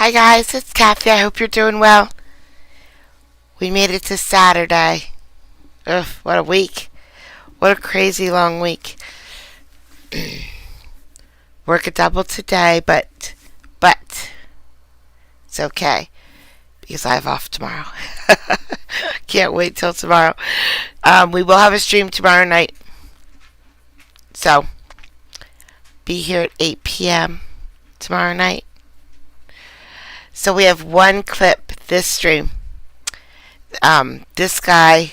Hi guys, it's Kathy. I hope you're doing well. We made it to Saturday. Ugh, what a week. What a crazy long week. Work a double today, but it's okay because I have off tomorrow. Can't wait till tomorrow. We will have a stream tomorrow night. So be here at 8 p.m. tomorrow night. So we have one clip this stream. This guy,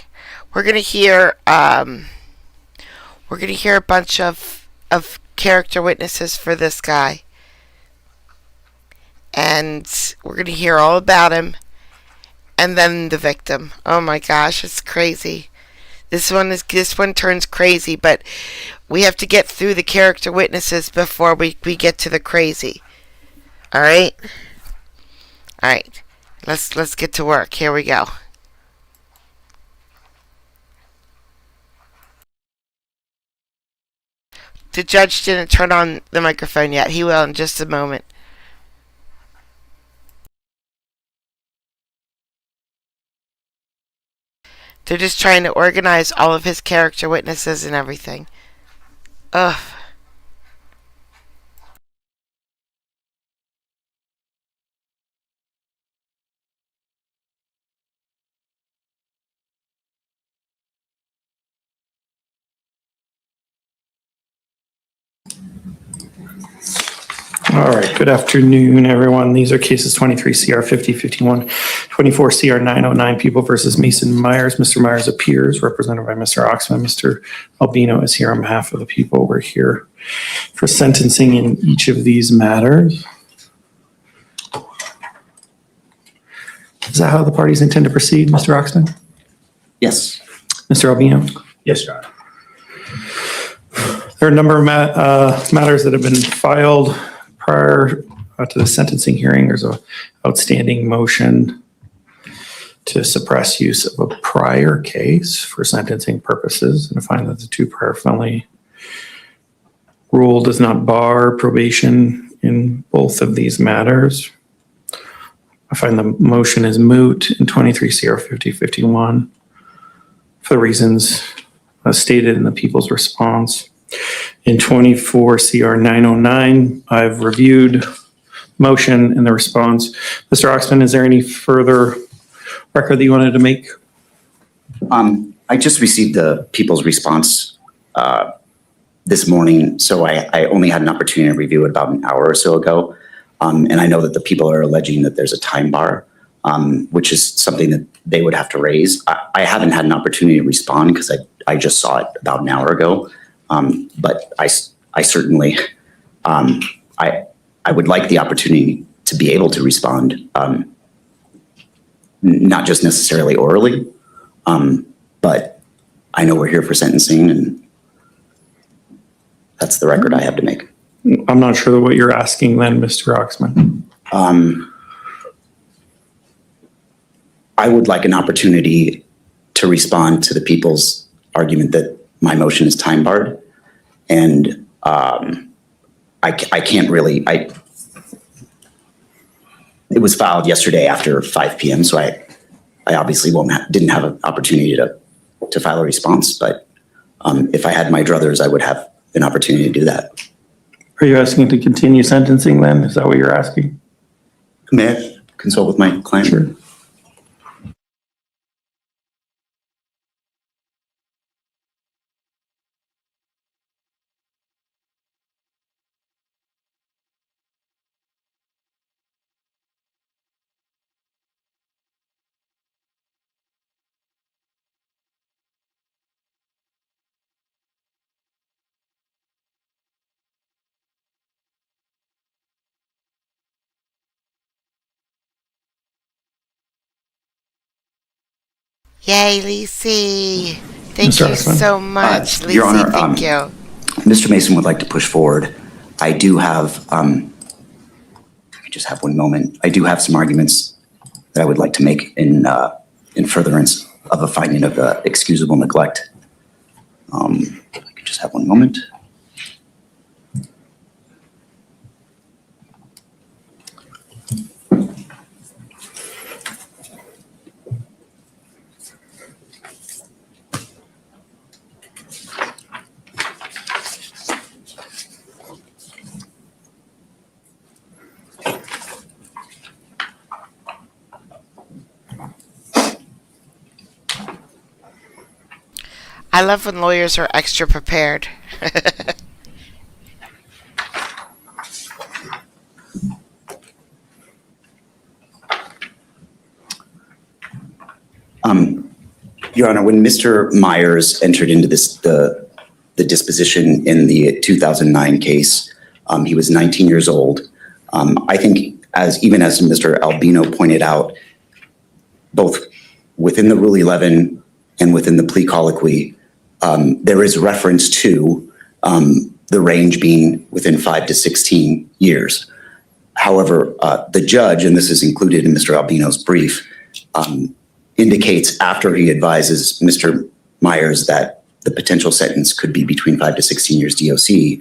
we're gonna hear a bunch of character witnesses for this guy, and we're gonna hear all about him, and then the victim. Oh my gosh, it's crazy. This one turns crazy, but we have to get through the character witnesses before we get to the crazy. All right. Let's get to work. Here we go. The judge didn't turn on the microphone yet. He will in just a moment. They're just trying to organize all of his character witnesses and everything. Ugh. All right, good afternoon, everyone. These are cases 23 CR 5051, 24 CR 909, People versus Mason Myers. Mr. Myers appears, represented by Mr. Oxman. Mr. Albino is here on behalf of the people. We're here for sentencing in each of these matters. Is that how the parties intend to proceed, Mr. Oxman? Yes. Mr. Albino? Yes, Your Honor. There are a number of matters that have been filed prior to the sentencing hearing. There's an outstanding motion to suppress use of a prior case for sentencing purposes, and I find that the two prior felony rule does not bar probation in both of these matters. I find the motion is moot in 23 CR 5051 for the reasons stated in the people's response. In 24 CR 909, I've reviewed motion and the response. Mr. Oxman, is there any further record that you wanted to make? I just received the people's response this morning, so I only had an opportunity to review it about an hour or so ago. And I know that the people are alleging that there's a time bar, which is something that they would have to raise. I haven't had an opportunity to respond because I just saw it about an hour ago. But I certainly, I would like the opportunity to be able to respond, not just necessarily orally, but I know we're here for sentencing, and that's the record I have to make. I'm not sure what you're asking then, Mr. Oxman. I would like an opportunity to respond to the people's argument that my motion is time barred. And I can't really, it was filed yesterday after 5 p.m. So I obviously didn't have an opportunity to file a response, but if I had my druthers, I would have an opportunity to do that. Are you asking to continue sentencing then? Is that what you're asking? May I consult with my client? Sure. Yay, Lacey. Thank Mr. you Oxman. so much, Lacey. Your Honor, Thank you. Mr. Mason would like to push forward. I do have, let me just have one moment. I do have some arguments that I would like to make in furtherance of a finding of excusable neglect. If I could just have one moment. I love when lawyers are extra prepared. Your Honor, when Mr. Myers entered into the disposition in the 2009 case, he was 19 years old. I think, even as Mr. Albino pointed out, both within the Rule 11 and within the plea colloquy, there is reference to the range being within 5 to 16 years. However, the judge, and this is included in Mr. Albino's brief, indicates after he advises Mr. Myers that the potential sentence could be between 5 to 16 years DOC,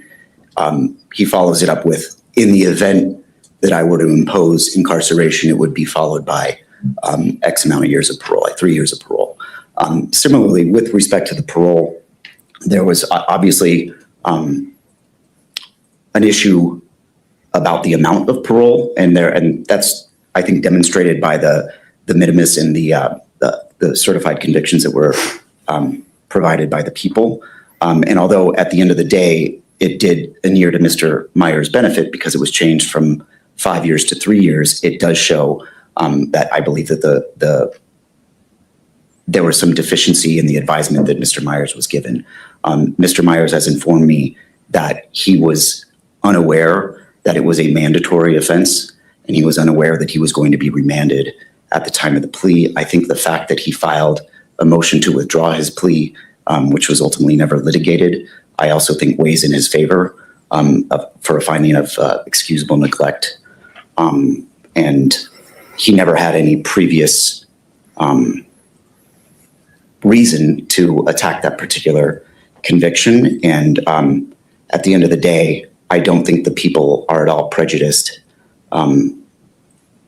he follows it up with, in the event that I were to impose incarceration, it would be followed by X amount of years of parole, like 3 years of parole. Similarly, with respect to the parole, there was obviously an issue about the amount of parole, and that's, I think, demonstrated by the minimus and the certified convictions that were provided by the people. And although at the end of the day, it did inure to Mr. Myers' benefit because it was changed from 5 years to 3 years, it does show that I believe that there was some deficiency in the advisement that Mr. Myers was given. Mr. Myers has informed me that he was unaware that it was a mandatory offense, and he was unaware that he was going to be remanded at the time of the plea. I think the fact that he filed a motion to withdraw his plea, which was ultimately never litigated, I also think weighs in his favor for a finding of excusable neglect. And he never had any previous reason to attack that particular conviction. And at the end of the day, I don't think the people are at all prejudiced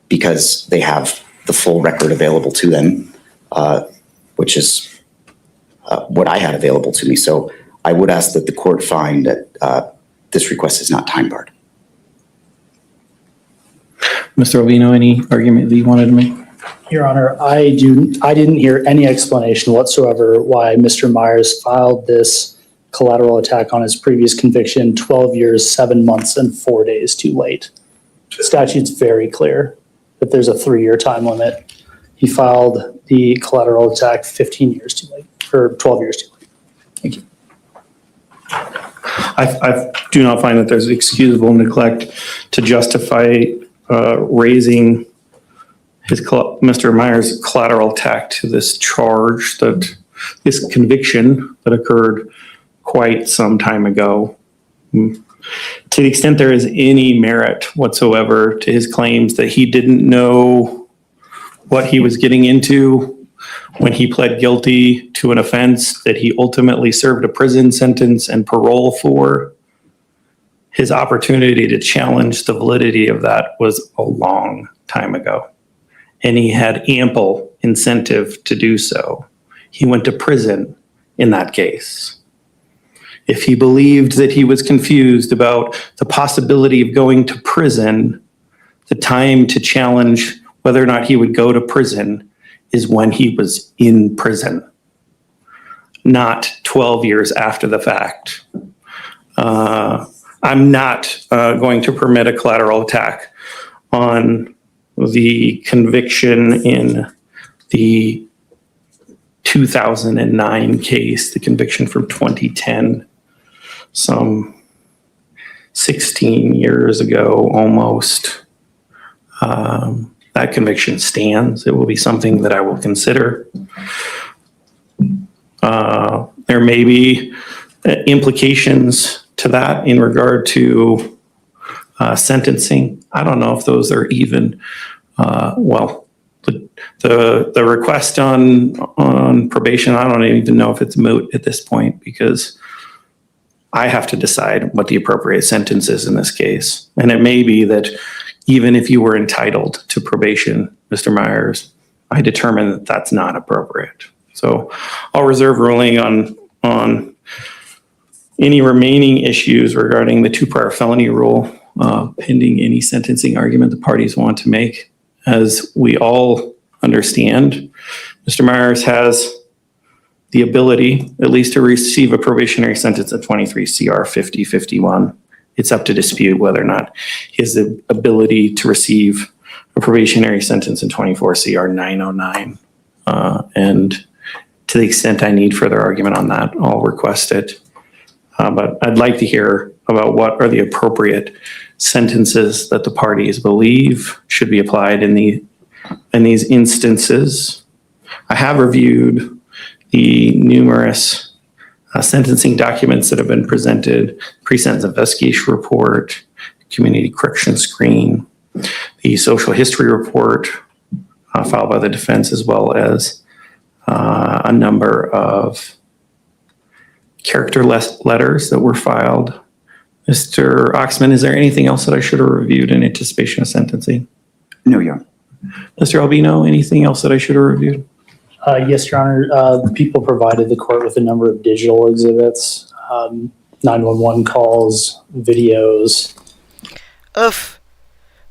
because they have the full record available to them, which is what I had available to me. So I would ask that the court find that this request is not time barred. Mr. Albino, any argument that you wanted to make? Your Honor, I didn't hear any explanation whatsoever why Mr. Myers filed this collateral attack on his previous conviction 12 years, 7 months, and 4 days too late. The statute's very clear that there's a 3-year time limit. He filed the collateral attack 15 years too late, or 12 years too late. Thank you. I do not find that there's excusable neglect to justify raising Mr. Myers' collateral attack to this charge, that this conviction that occurred quite some time ago. To the extent there is any merit whatsoever to his claims that he didn't know what he was getting into when he pled guilty to an offense that he ultimately served a prison sentence and parole for, his opportunity to challenge the validity of that was a long time ago. And he had ample incentive to do so. He went to prison in that case. If he believed that he was confused about the possibility of going to prison, the time to challenge whether or not he would go to prison is when he was in prison, not 12 years after the fact. I'm not going to permit a collateral attack on the conviction in the 2009 case, the conviction from 2010, some 16 years ago almost. That conviction stands. It will be something that I will consider. There may be implications to that in regard to sentencing. I don't know if those are even, the request on probation, I don't even know if it's moot at this point, because I have to decide what the appropriate sentence is in this case. And it may be that even if you were entitled to probation, Mr. Myers, I determine that that's not appropriate. So I'll reserve ruling on any remaining issues regarding the 2 prior felony rule, pending any sentencing argument the parties want to make. As we all understand, Mr. Myers has the ability, at least to receive a probationary sentence at 23 CR 5051. It's up to dispute whether or not he has the ability to receive a probationary sentence in 24 CR 909. And to the extent I need further argument on that, I'll request it. But I'd like to hear about what are the appropriate sentences that the parties believe should be applied in these instances. I have reviewed the numerous sentencing documents that have been presented, pre-sentence investigation report, community correction screen, the social history report filed by the defense, as well as a number of character letters that were filed. Mr. Oxman, is there anything else that I should have reviewed in anticipation of sentencing? No, Your Honor. Mr. Albino, anything else that I should have reviewed? Yes, Your Honor. The people provided the court with a number of digital exhibits, 911 calls, videos. Oof.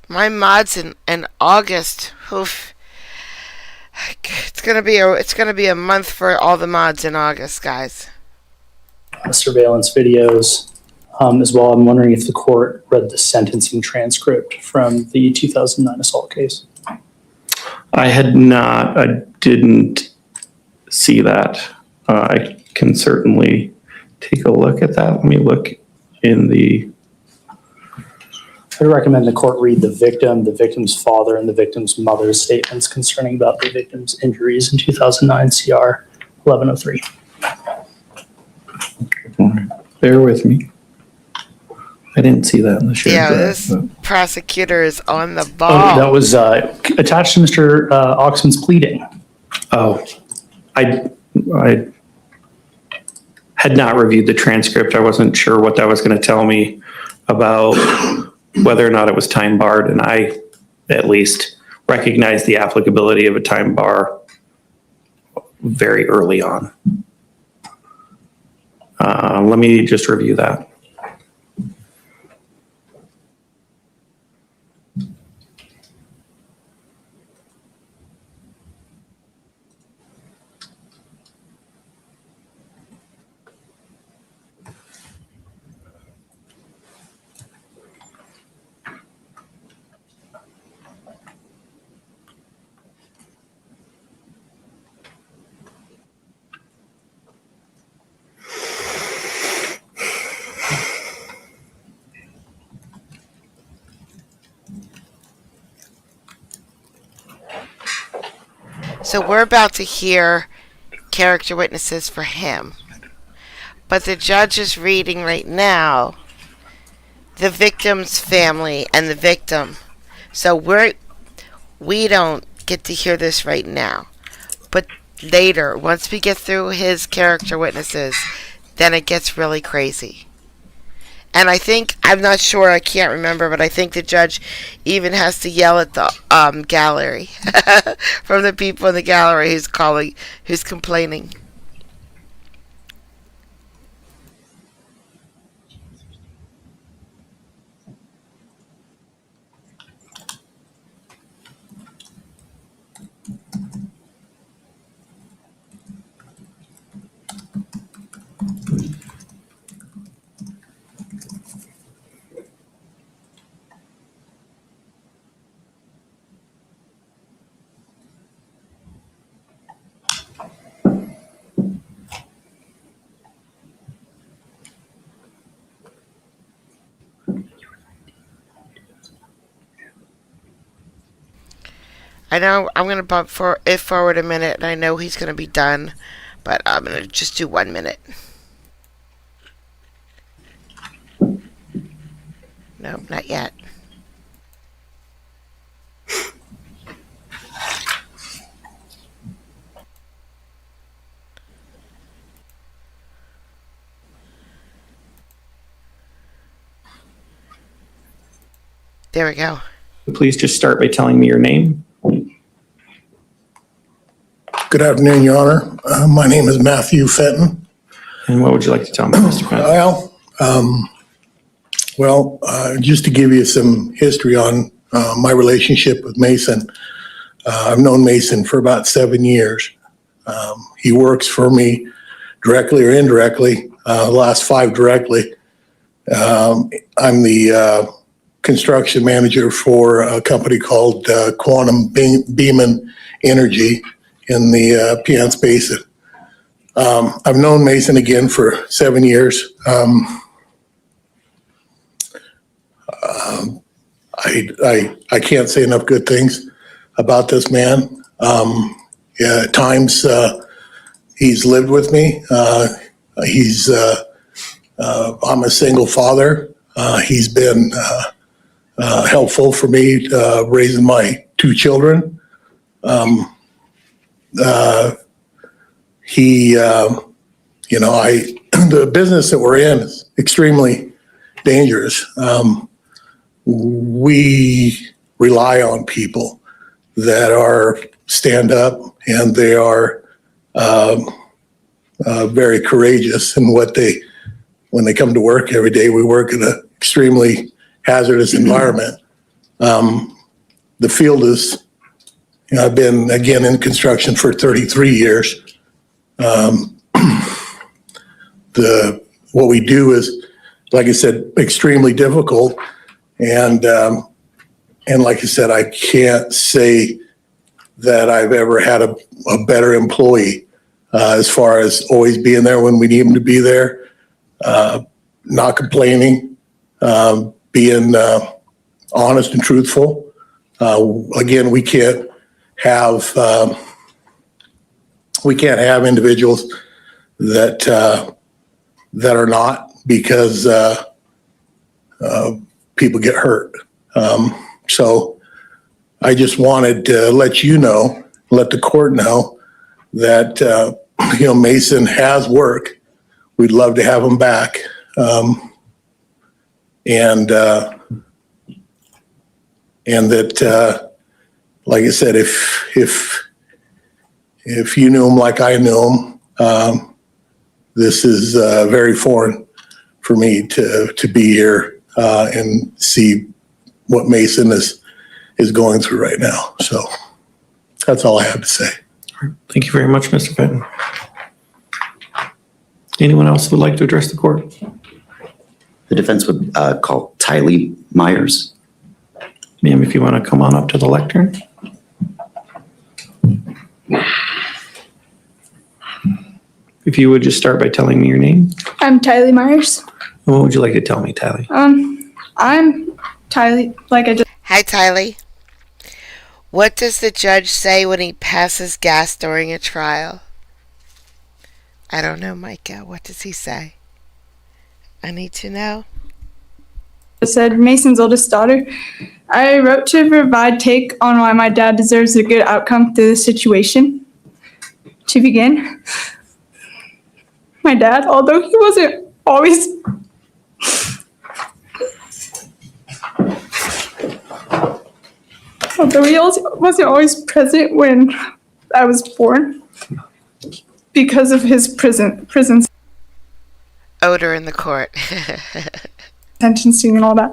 My mods in August. Oof. It's gonna be a month for all the mods in August, guys. Surveillance videos as well. I'm wondering if the court read the sentencing transcript from the 2009 assault case. I had not. I didn't see that. I can certainly take a look at that. Let me look in the... I recommend the court read the victim's father, and the victim's mother's statements concerning about the victim's injuries in 2009 CR 1103. Bear with me. I didn't see that in the shared Yeah, drive, this but- prosecutor is on the Oh, ball. that was attached to Mr. Oxman's pleading. Oh, I had not reviewed the transcript. I wasn't sure what that was going to tell me about whether or not it was time barred, and I at least recognized the applicability of a time bar very early on. Let me just review that. So we're about to hear character witnesses for him. But the judge is reading right now the victim's family and the victim. So we don't get to hear this right now. But later, once we get through his character witnesses, then it gets really crazy. And I think, I'm not sure, I can't remember, but I think the judge even has to yell at the gallery from the people in the gallery who's complaining. I know I'm going to bump it forward a minute, and I know he's going to be done, but I'm going to just do 1 minute. No, not yet. There we go. Please just start by telling me your name. Good afternoon, Your Honor. My name is Matthew Fenton. And what would you like to tell me, Mr. Fenton? Just to give you some history on my relationship with Mason. I've known Mason for about 7 years. He works for me directly or indirectly, the last 5 directly. I'm the construction manager for a company called Quantum Beeman Energy in the Piance Basin. I've known Mason again for 7 years. I can't say enough good things about this man. Yeah, at times he's lived with me. I'm a single father. He's been helpful for me raising my 2 children. The business that we're in is extremely dangerous. We rely on people that are stand up, and they are very courageous in when they come to work every day. We work in an extremely hazardous environment. The field is, I've been again in construction for 33 years. What we do is, like I said, extremely difficult. And like I said, I can't say that I've ever had a better employee as far as always being there when we need them to be there, not complaining, being honest and truthful. Again, we can't have individuals that are not, because people get hurt. So I just wanted to let you know, let the court know that, Mason has work. We'd love to have him back. And that, like I said, if you knew him like I knew him, this is very foreign for me to be here and see what Mason is going through right now. So that's all I have to say. Thank you very much, Mr. Fenton. Anyone else who would like to address the court? The defense would call Tylee Myers. Ma'am, if you want to come on up to the lectern. If you would just start by telling me your name. I'm Tylee Myers. And what would you like to tell me, Tally? I'm Tylee, like I just Hi, Tylee. What does the judge say when he passes gas during a trial? I don't know, Micah. What does he say? I need to know. said, Mason's oldest daughter. I wrote to provide take on why my dad deserves a good outcome through this situation. To begin, my dad, although he wasn't always present when I was born because of his prison Odor in the court. sentencing and all that.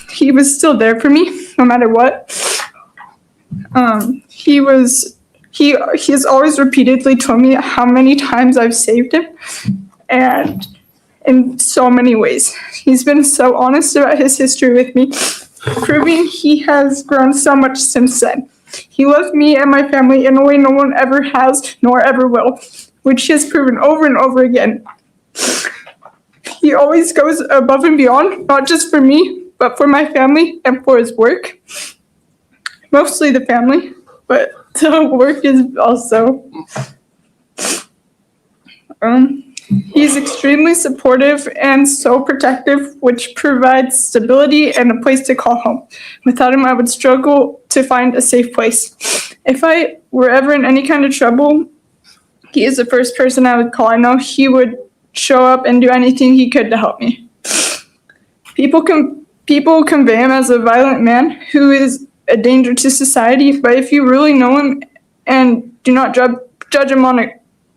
He was still there for me no matter what. He has always repeatedly told me how many times I've saved him, and in so many ways. He's been so honest about his history with me, proving he has grown so much since then. He loves me and my family in a way no one ever has nor ever will, which he has proven over and over again. He always goes above and beyond, not just for me, but for my family and for his work. Mostly the family, but the work is also. He's extremely supportive and so protective, which provides stability and a place to call home. Without him, I would struggle to find a safe place. If I were ever in any kind of trouble, he is the first person I would call. I know he would show up and do anything he could to help me. People convey him as a violent man who is a danger to society, but if you really know him and do not judge him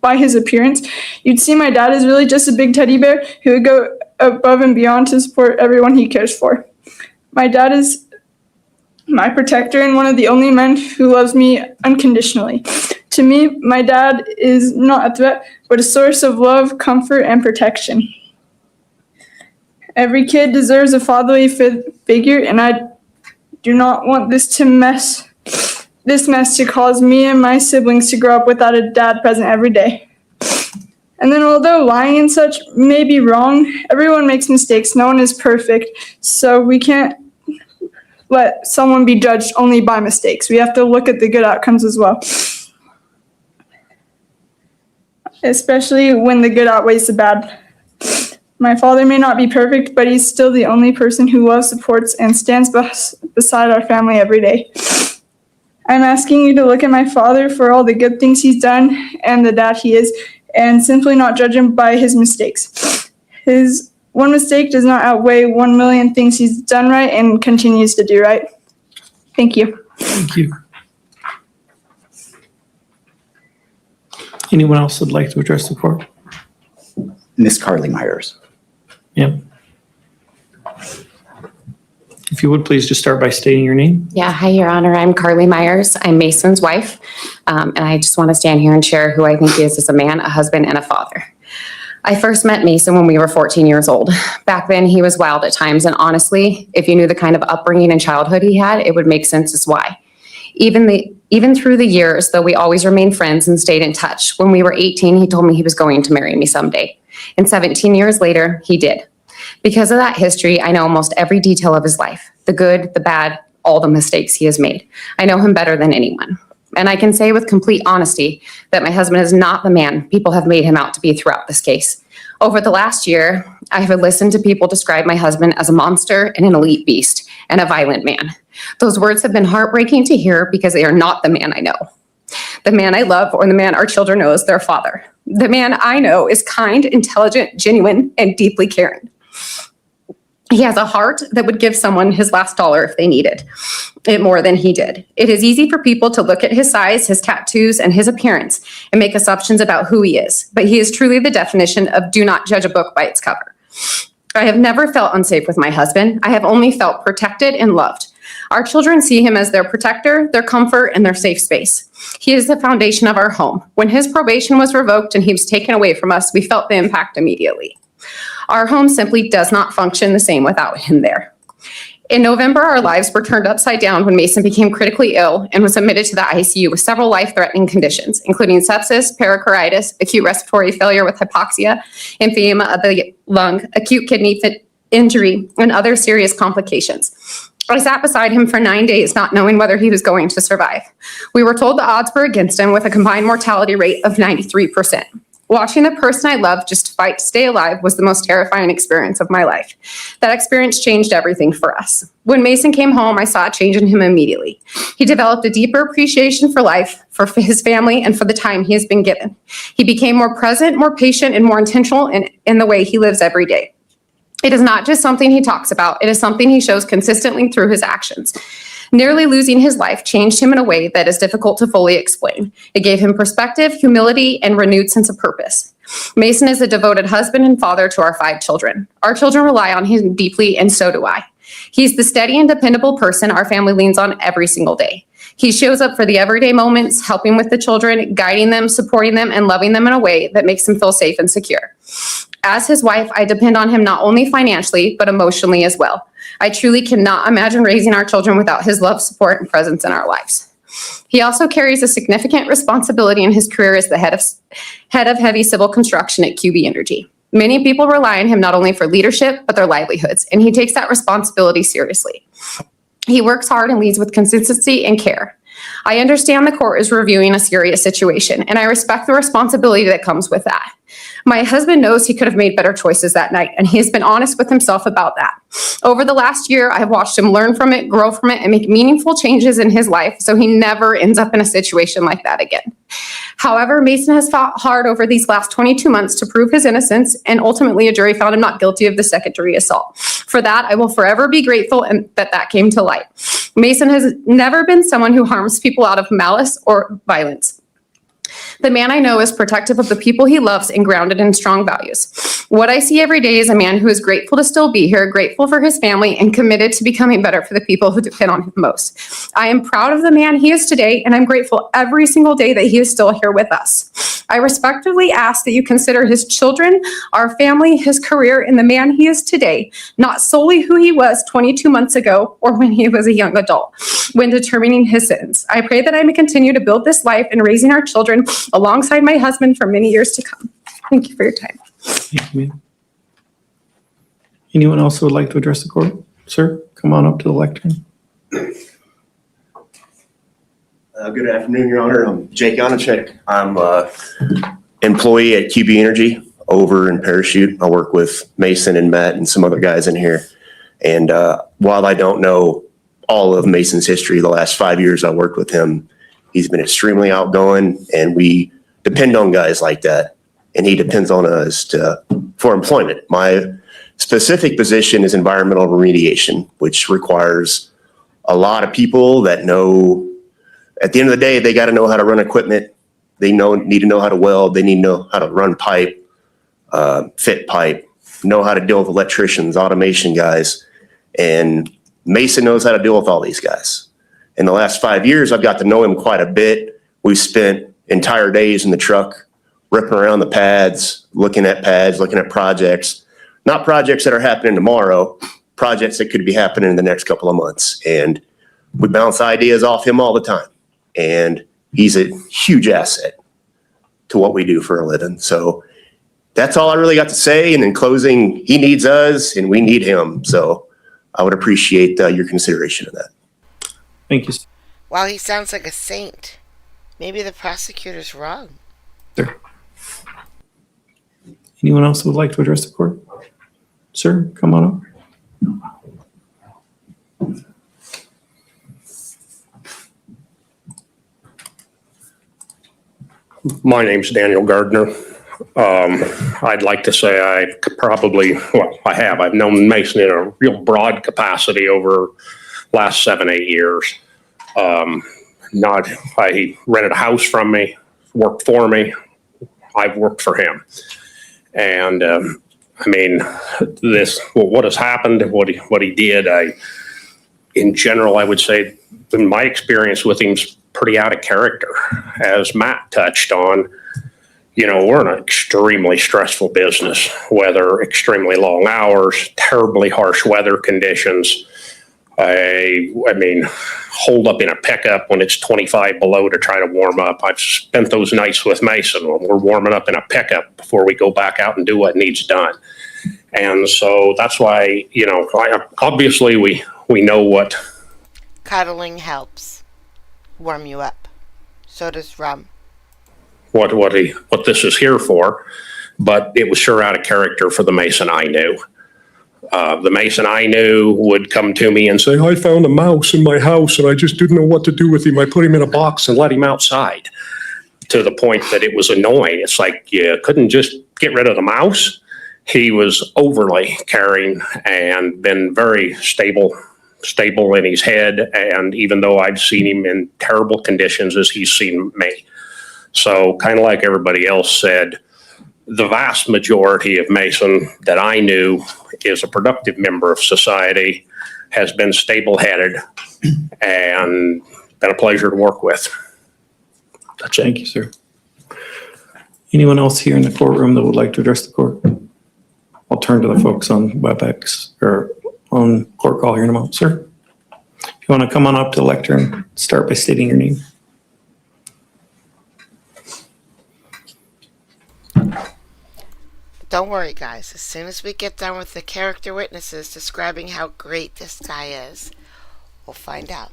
by his appearance, you'd see my dad is really just a big teddy bear who would go above and beyond to support everyone he cares for. My dad is my protector and one of the only men who loves me unconditionally. To me, my dad is not a threat, but a source of love, comfort, and protection. Every kid deserves a fatherly figure, and I do not want this mess to cause me and my siblings to grow up without a dad present every day. And then although lying and such may be wrong, everyone makes mistakes. No one is perfect, so we can't let someone be judged only by mistakes. We have to look at the good outcomes as well, especially when the good outweighs the bad. My father may not be perfect, but he's still the only person who loves, supports, and stands beside our family every day. I'm asking you to look at my father for all the good things he's done and the dad he is, and simply not judge him by his mistakes. His one mistake does not outweigh 1 million things he's done right and continues to do right. Thank you. Thank you. Anyone else would like to address the court? Miss Carly Myers. Yep. If you would, please just start by stating your name. Yeah, hi, Your Honor. I'm Carly Myers. I'm Mason's wife. And I just want to stand here and share who I think he is as a man, a husband, and a father. I first met Mason when we were 14 years old. Back then, he was wild at times. And honestly, if you knew the kind of upbringing and childhood he had, it would make sense as why. Even through the years, though, we always remained friends and stayed in touch. When we were 18, he told me he was going to marry me someday. And 17 years later, he did. Because of that history, I know almost every detail of his life, the good, the bad, all the mistakes he has made. I know him better than anyone. And I can say with complete honesty that my husband is not the man people have made him out to be throughout this case. Over the last year, I have listened to people describe my husband as a monster and an elite beast and a violent man. Those words have been heartbreaking to hear because they are not the man I know. The man I love or the man our children know as their father. The man I know is kind, intelligent, genuine, and deeply caring. He has a heart that would give someone his last dollar if they needed it more than he did. It is easy for people to look at his size, his tattoos, and his appearance and make assumptions about who he is. But he is truly the definition of do not judge a book by its cover. I have never felt unsafe with my husband. I have only felt protected and loved. Our children see him as their protector, their comfort, and their safe space. He is the foundation of our home. When his probation was revoked and he was taken away from us, we felt the impact immediately. Our home simply does not function the same without him there. In November, our lives were turned upside down when Mason became critically ill and was admitted to the ICU with several life-threatening conditions, including sepsis, pericarditis, acute respiratory failure with hypoxia, emphysema of the lung, acute kidney injury, and other serious complications. I sat beside him for 9 days, not knowing whether he was going to survive. We were told the odds were against him with a combined mortality rate of 93%. Watching the person I loved just fight to stay alive was the most terrifying experience of my life. That experience changed everything for us. When Mason came home, I saw a change in him immediately. He developed a deeper appreciation for life, for his family, and for the time he has been given. He became more present, more patient, and more intentional in the way he lives every day. It is not just something he talks about. It is something he shows consistently through his actions. Nearly losing his life changed him in a way that is difficult to fully explain. It gave him perspective, humility, and renewed sense of purpose. Mason is a devoted husband and father to our 5 children. Our children rely on him deeply, and so do I. He's the steady and dependable person our family leans on every single day. He shows up for the everyday moments, helping with the children, guiding them, supporting them, and loving them in a way that makes them feel safe and secure. As his wife, I depend on him not only financially, but emotionally as well. I truly cannot imagine raising our children without his love, support, and presence in our lives. He also carries a significant responsibility in his career as the head of heavy civil construction at QB Energy. Many people rely on him not only for leadership, but their livelihoods, and he takes that responsibility seriously. He works hard and leads with consistency and care. I understand the court is reviewing a serious situation, and I respect the responsibility that comes with that. My husband knows he could have made better choices that night, and he has been honest with himself about that. Over the last year, I have watched him learn from it, grow from it, and make meaningful changes in his life so he never ends up in a situation like that again. However, Mason has fought hard over these last 22 months to prove his innocence, and ultimately a jury found him not guilty of the second-degree assault. For that, I will forever be grateful and that came to light. Mason has never been someone who harms people out of malice or violence. The man I know is protective of the people he loves and grounded in strong values. What I see every day is a man who is grateful to still be here, grateful for his family, and committed to becoming better for the people who depend on him most. I am proud of the man he is today, and I'm grateful every single day that he is still here with us. I respectfully ask that you consider his children, our family, his career, and the man he is today, not solely who he was 22 months ago or when he was a young adult, when determining his sentence. I pray that I may continue to build this life and raising our children alongside my husband for many years to come. Thank you for your time. Thank you, ma'am. Anyone else who would like to address the court? Sir, come on up to the lectern. Good afternoon, Your Honor. I'm Jake Janacek. I'm an employee at QB Energy over in Parachute. I work with Mason and Matt and some other guys in here. And while I don't know all of Mason's history, the last 5 years I worked with him, he's been extremely outgoing, and we depend on guys like that. And he depends on us for employment. My specific position is environmental remediation, which requires a lot of people that know, at the end of the day, they got to know how to run equipment. They need to know how to weld. They need to know how to run pipe, fit pipe, know how to deal with electricians, automation guys. And Mason knows how to deal with all these guys. In the last 5 years, I've got to know him quite a bit. We've spent entire days in the truck, ripping around the pads, looking at projects, not projects that are happening tomorrow, projects that could be happening in the next couple of months. And we bounce ideas off him all the time. And he's a huge asset to what we do for a living. So that's all I really got to say. And in closing, he needs us and we need him. So I would appreciate your consideration of that. Thank you, While he sounds like a saint, maybe the prosecutor's wrong. sir. Anyone else who would like to address the court? Sir, come on up. My name's Daniel Gardner. I'd like to say I've known Mason in a real broad capacity over last 7-8 years. He rented a house from me, worked for me. I've worked for him. And what has happened, what he did, in general, I would say in my experience with him's pretty out of character. As Matt touched on, we're in an extremely stressful business, whether extremely long hours, terribly harsh weather conditions. Hold up in a pickup when it's 25 below to try to warm up. I've spent those nights with Mason when we're warming up in a pickup before we go back out and do what needs done. And so that's why, obviously we know what. Cuddling helps warm you up. So does rum. What this is here for, but it was sure out of character for the Mason I knew. The Mason I knew would come to me and say, I found a mouse in my house and I just didn't know what to do with him. I put him in a box and let him outside, to the point that it was annoying. It's like, you couldn't just get rid of the mouse. He was overly caring and been very stable in his head. And even though I've seen him in terrible conditions as he's seen me. So kind of like everybody else said, the vast majority of Mason that I knew is a productive member of society, has been stable-headed, and been a pleasure to work with. That's it. Thank you, sir. Anyone else here in the courtroom that would like to address the court? I'll turn to the folks on WebEx or on court call here in a moment. Sir, if you want to come on up to the lectern, start by stating your name. Don't worry, guys. As soon as we get done with the character witnesses describing how great this guy is, we'll find out.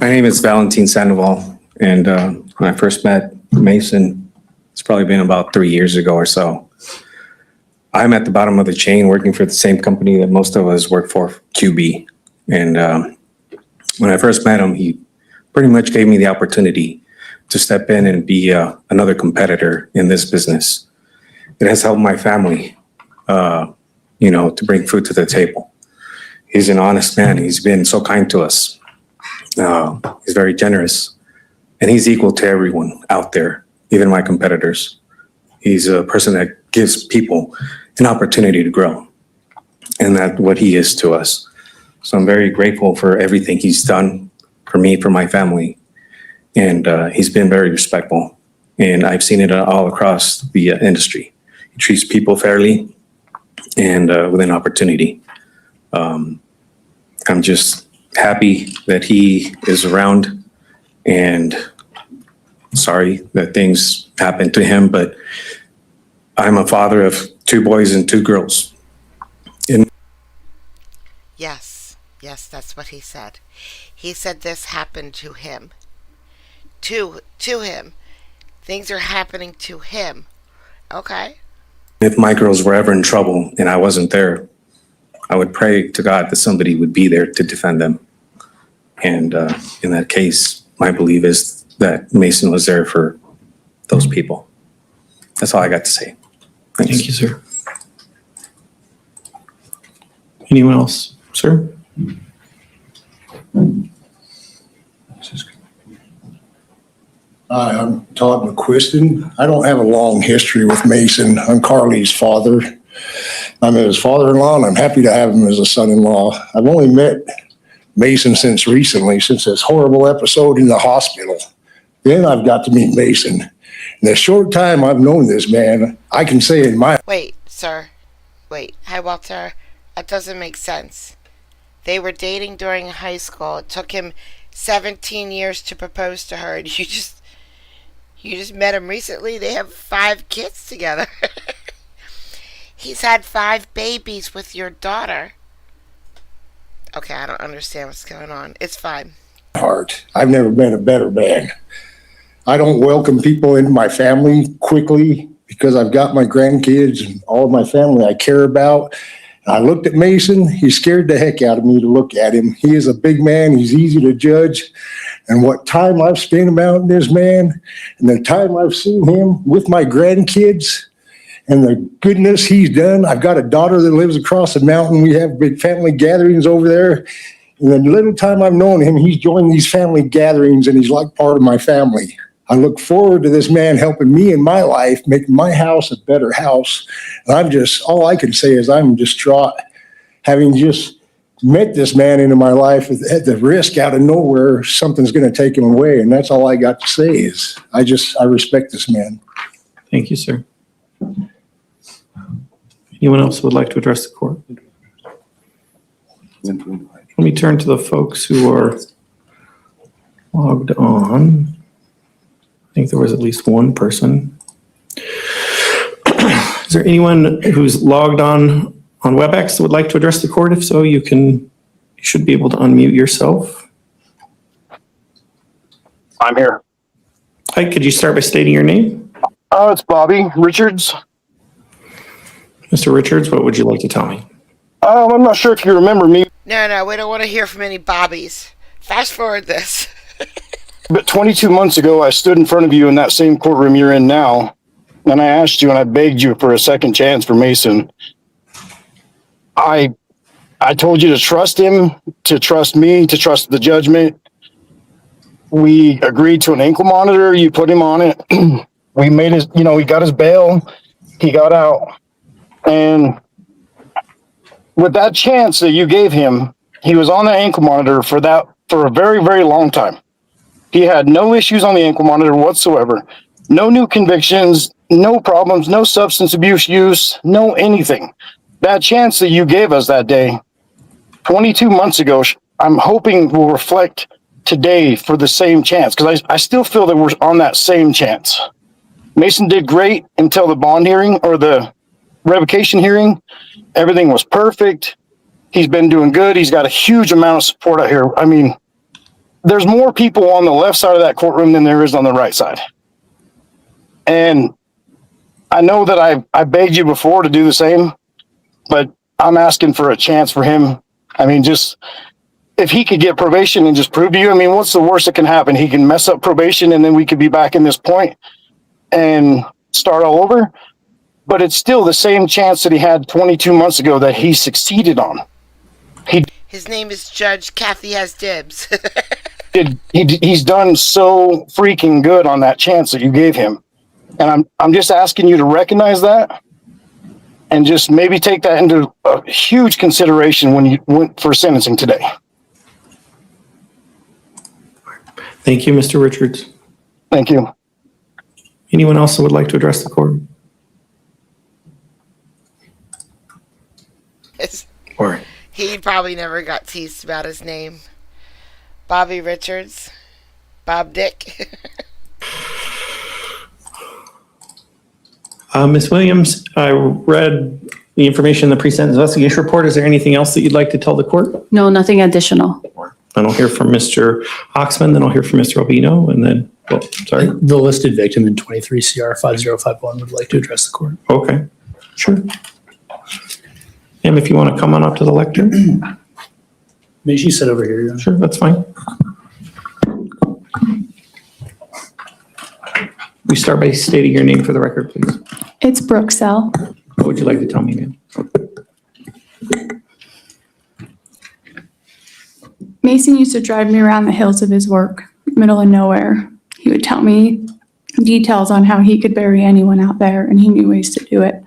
My name is Valentin Sandoval, and when I first met Mason, it's probably been about 3 years ago or so. I'm at the bottom of the chain working for the same company that most of us work for, QB. And when I first met him, he pretty much gave me the opportunity to step in and be another competitor in this business. It has helped my family, to bring food to the table. He's an honest man. He's been so kind to us. He's very generous. And he's equal to everyone out there, even my competitors. He's a person that gives people an opportunity to grow. And that's what he is to us. So I'm very grateful for everything he's done for me, for my family. And he's been very respectful. And I've seen it all across the industry. He treats people fairly and with an opportunity. I'm just happy that he is around, and sorry that things happened to him, but I'm a father of 2 boys and 2 girls. Yes, that's what he said. He said this happened to him. To him. Things are happening to him. Okay. If my girls were ever in trouble and I wasn't there, I would pray to God that somebody would be there to defend them. And in that case, my belief is that Mason was there for those people. That's all I got to say. Thanks. Thank you, sir. Anyone else, sir? Hi, I'm Todd McQuiston. I don't have a long history with Mason. I'm Carly's father. I'm his father-in-law, and I'm happy to have him as a son-in-law. I've only met Mason since recently, since this horrible episode in the hospital. Then I've got to meet Mason. In the short time I've known this man, I can say in my... Wait, sir. Wait. Hi, Walter. That doesn't make sense. They were dating during high school. It took him 17 years to propose to her, and you just met him recently. They have 5 kids together. He's had 5 babies with your daughter. Okay, I don't understand what's going on. It's fine. Heart. I've never been a better man. I don't welcome people into my family quickly because I've got my grandkids and all of my family I care about. And I looked at Mason. He scared the heck out of me to look at him. He is a big man. He's easy to judge. And what time I've spent about this man and the time I've seen him with my grandkids and the goodness he's done. I've got a daughter that lives across the mountain. We have big family gatherings over there. And the little time I've known him, he's joined these family gatherings and he's like part of my family. I look forward to this man helping me in my life, making my house a better house. And all I can say is I'm distraught having just met this man into my life at the risk out of nowhere, something's going to take him away. And that's all I got to say is I respect this man. Thank you, sir. Anyone else who would like to address the court? Let me turn to the folks who are logged on. I think there was at least one person. Is there anyone who's logged on WebEx that would like to address the court? If so, you should be able to unmute yourself. I'm here. Hi, could you start by stating your name? It's Bobby Richards. Mr. Richards, what would you like to tell me? I'm not sure if you remember me, No, we don't want to hear from any Bobbies. Fast forward this. but 22 months ago, I stood in front of you in that same courtroom you're in now, and I asked you and I begged you for a second chance for Mason. I told you to trust him, to trust me, to trust the judgment. We agreed to an ankle monitor. You put him on it. We made his, he got his bail. He got out. And with that chance that you gave him, he was on the ankle monitor for a very, very long time. He had no issues on the ankle monitor whatsoever. No new convictions, no problems, no substance abuse use, no anything. That chance that you gave us that day, 22 months ago, I'm hoping will reflect today for the same chance, because I still feel that we're on that same chance. Mason did great until the bond hearing or the revocation hearing. Everything was perfect. He's been doing good. He's got a huge amount of support out here. I mean, there's more people on the left side of that courtroom than there is on the right side. And I know that I begged you before to do the same, but I'm asking for a chance for him. I mean, just if he could get probation and just prove to you, I mean, what's the worst that can happen? He can mess up probation and then we could be back in this point and start all over. But it's still the same chance that he had 22 months ago that he succeeded on. His name is Judge Kathy Has Dibs. he's done so freaking good on that chance that you gave him. And I'm just asking you to recognize that and just maybe take that into a huge consideration when you went for sentencing today. Thank you, Mr. Richards. Thank you. Anyone else that would like to address the court? Or He probably never got teased about his name. Bobby Richards. Bob Dick. Ms. Williams, I read the information in the pre-sentence investigation report. Is there anything else that you'd like to tell the court? No, nothing additional. Then I'll hear from Mr. Oxman, then I'll hear from Mr. Albino, and then, oh, sorry. The listed victim in 23 CR 5051 would like to address the court. Okay, sure. Em, if you want to come on up to the lectern. Maybe she sit over here. Sure, that's fine. We start by stating your name for the record, please. It's Brooksell. What would you like to tell me, ma'am? Mason used to drive me around the hills of his work, middle of nowhere. He would tell me details on how he could bury anyone out there, and he knew ways to do it,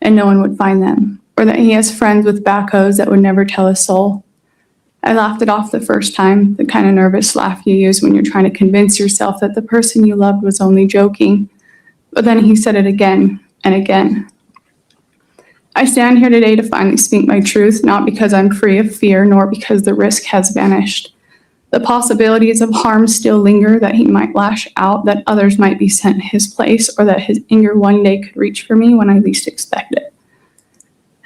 and no one would find them. Or that he has friends with backhoes that would never tell a soul. I laughed it off the first time, the kind of nervous laugh you use when you're trying to convince yourself that the person you loved was only joking. But then he said it again and again. I stand here today to finally speak my truth, not because I'm free of fear, nor because the risk has vanished. The possibilities of harm still linger, that he might lash out, that others might be sent his place, or that his anger one day could reach for me when I least expect it.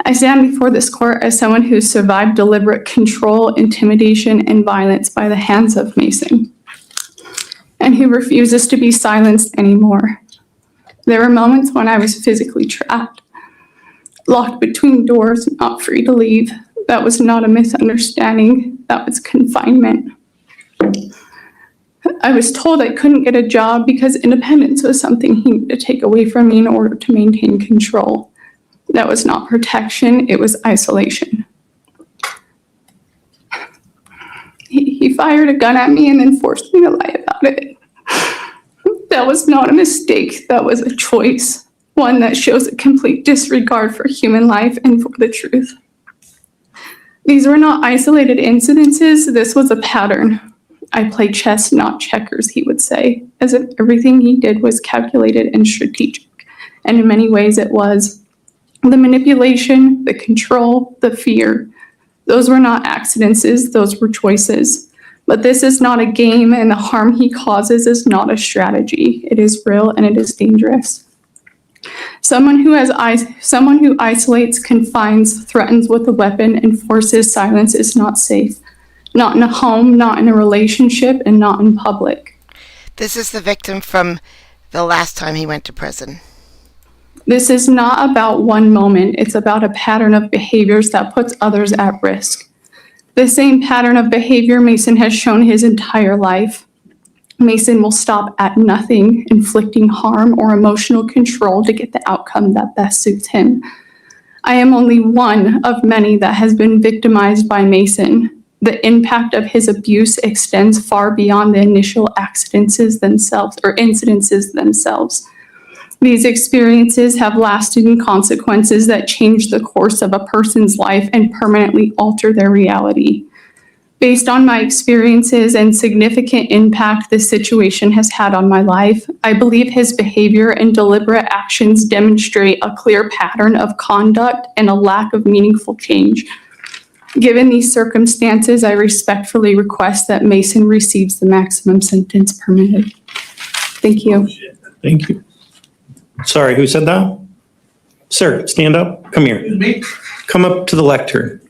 I stand before this court as someone who survived deliberate control, intimidation, and violence by the hands of Mason, and who refuses to be silenced anymore. There were moments when I was physically trapped, locked between doors, not free to leave. That was not a misunderstanding. That was confinement. I was told I couldn't get a job because independence was something he needed to take away from me in order to maintain control. That was not protection, it was isolation. He fired a gun at me and then forced me to lie about it. That was not a mistake, that was a choice. One that shows a complete disregard for human life and for the truth. These were not isolated incidences, this was a pattern. I play chess, not checkers, he would say, as if everything he did was calculated and strategic. And in many ways it was. The manipulation, the control, the fear, those were not accidents, those were choices. But this is not a game, and the harm he causes is not a strategy. It is real and it is dangerous. Someone who isolates, confines, threatens with a weapon, and forces silence is not safe. Not in a home, not in a relationship, and not in public. This is the victim from the last time he went to prison. This is not about one moment. It's about a pattern of behaviors that puts others at risk. The same pattern of behavior Mason has shown his entire life. Mason will stop at nothing, inflicting harm or emotional control to get the outcome that best suits him. I am only one of many that has been victimized by Mason. The impact of his abuse extends far beyond the initial incidences themselves. These experiences have lasting consequences that change the course of a person's life and permanently alter their reality. Based on my experiences and significant impact this situation has had on my life, I believe his behavior and deliberate actions demonstrate a clear pattern of conduct and a lack of meaningful change. Given these circumstances, I respectfully request that Mason receives the maximum sentence permitted. Thank you. Thank you. Sorry, who said that? Sir, stand up. Come here. Come up to the lectern.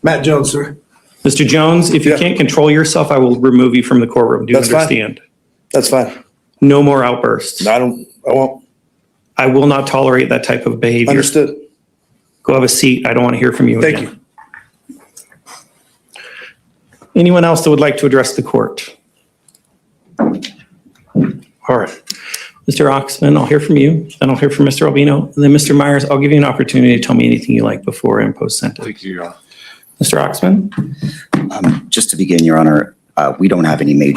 Matt Jones, sir. Mr. Jones, if you Yeah. can't control yourself, I will remove you from the courtroom. Do you That's fine. understand? That's fine. No more outbursts. I won't. I will not tolerate that type of behavior. Understood. Go have a seat. I don't want to hear from you Thank again. you. Anyone else that would like to address the court? All right. Mr. Oxman, I'll hear from you. Then I'll hear from Mr. Albino. And then Mr. Myers, I'll give you an opportunity to tell me anything you like before and post sentence. Thank you, Your Honor. Mr. Oxman? Just to begin, Your Honor, we don't have any we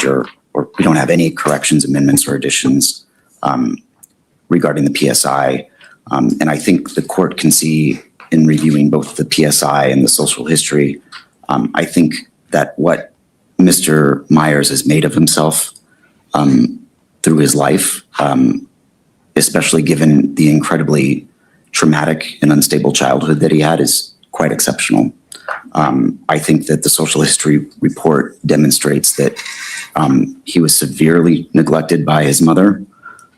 don't have any corrections, amendments, or additions regarding the PSI. And I think the court can see in reviewing both the PSI and the social history, I think that what Mr. Myers has made of himself through his life, especially given the incredibly traumatic and unstable childhood that he had, is quite exceptional. I think that the social history report demonstrates that he was severely neglected by his mother,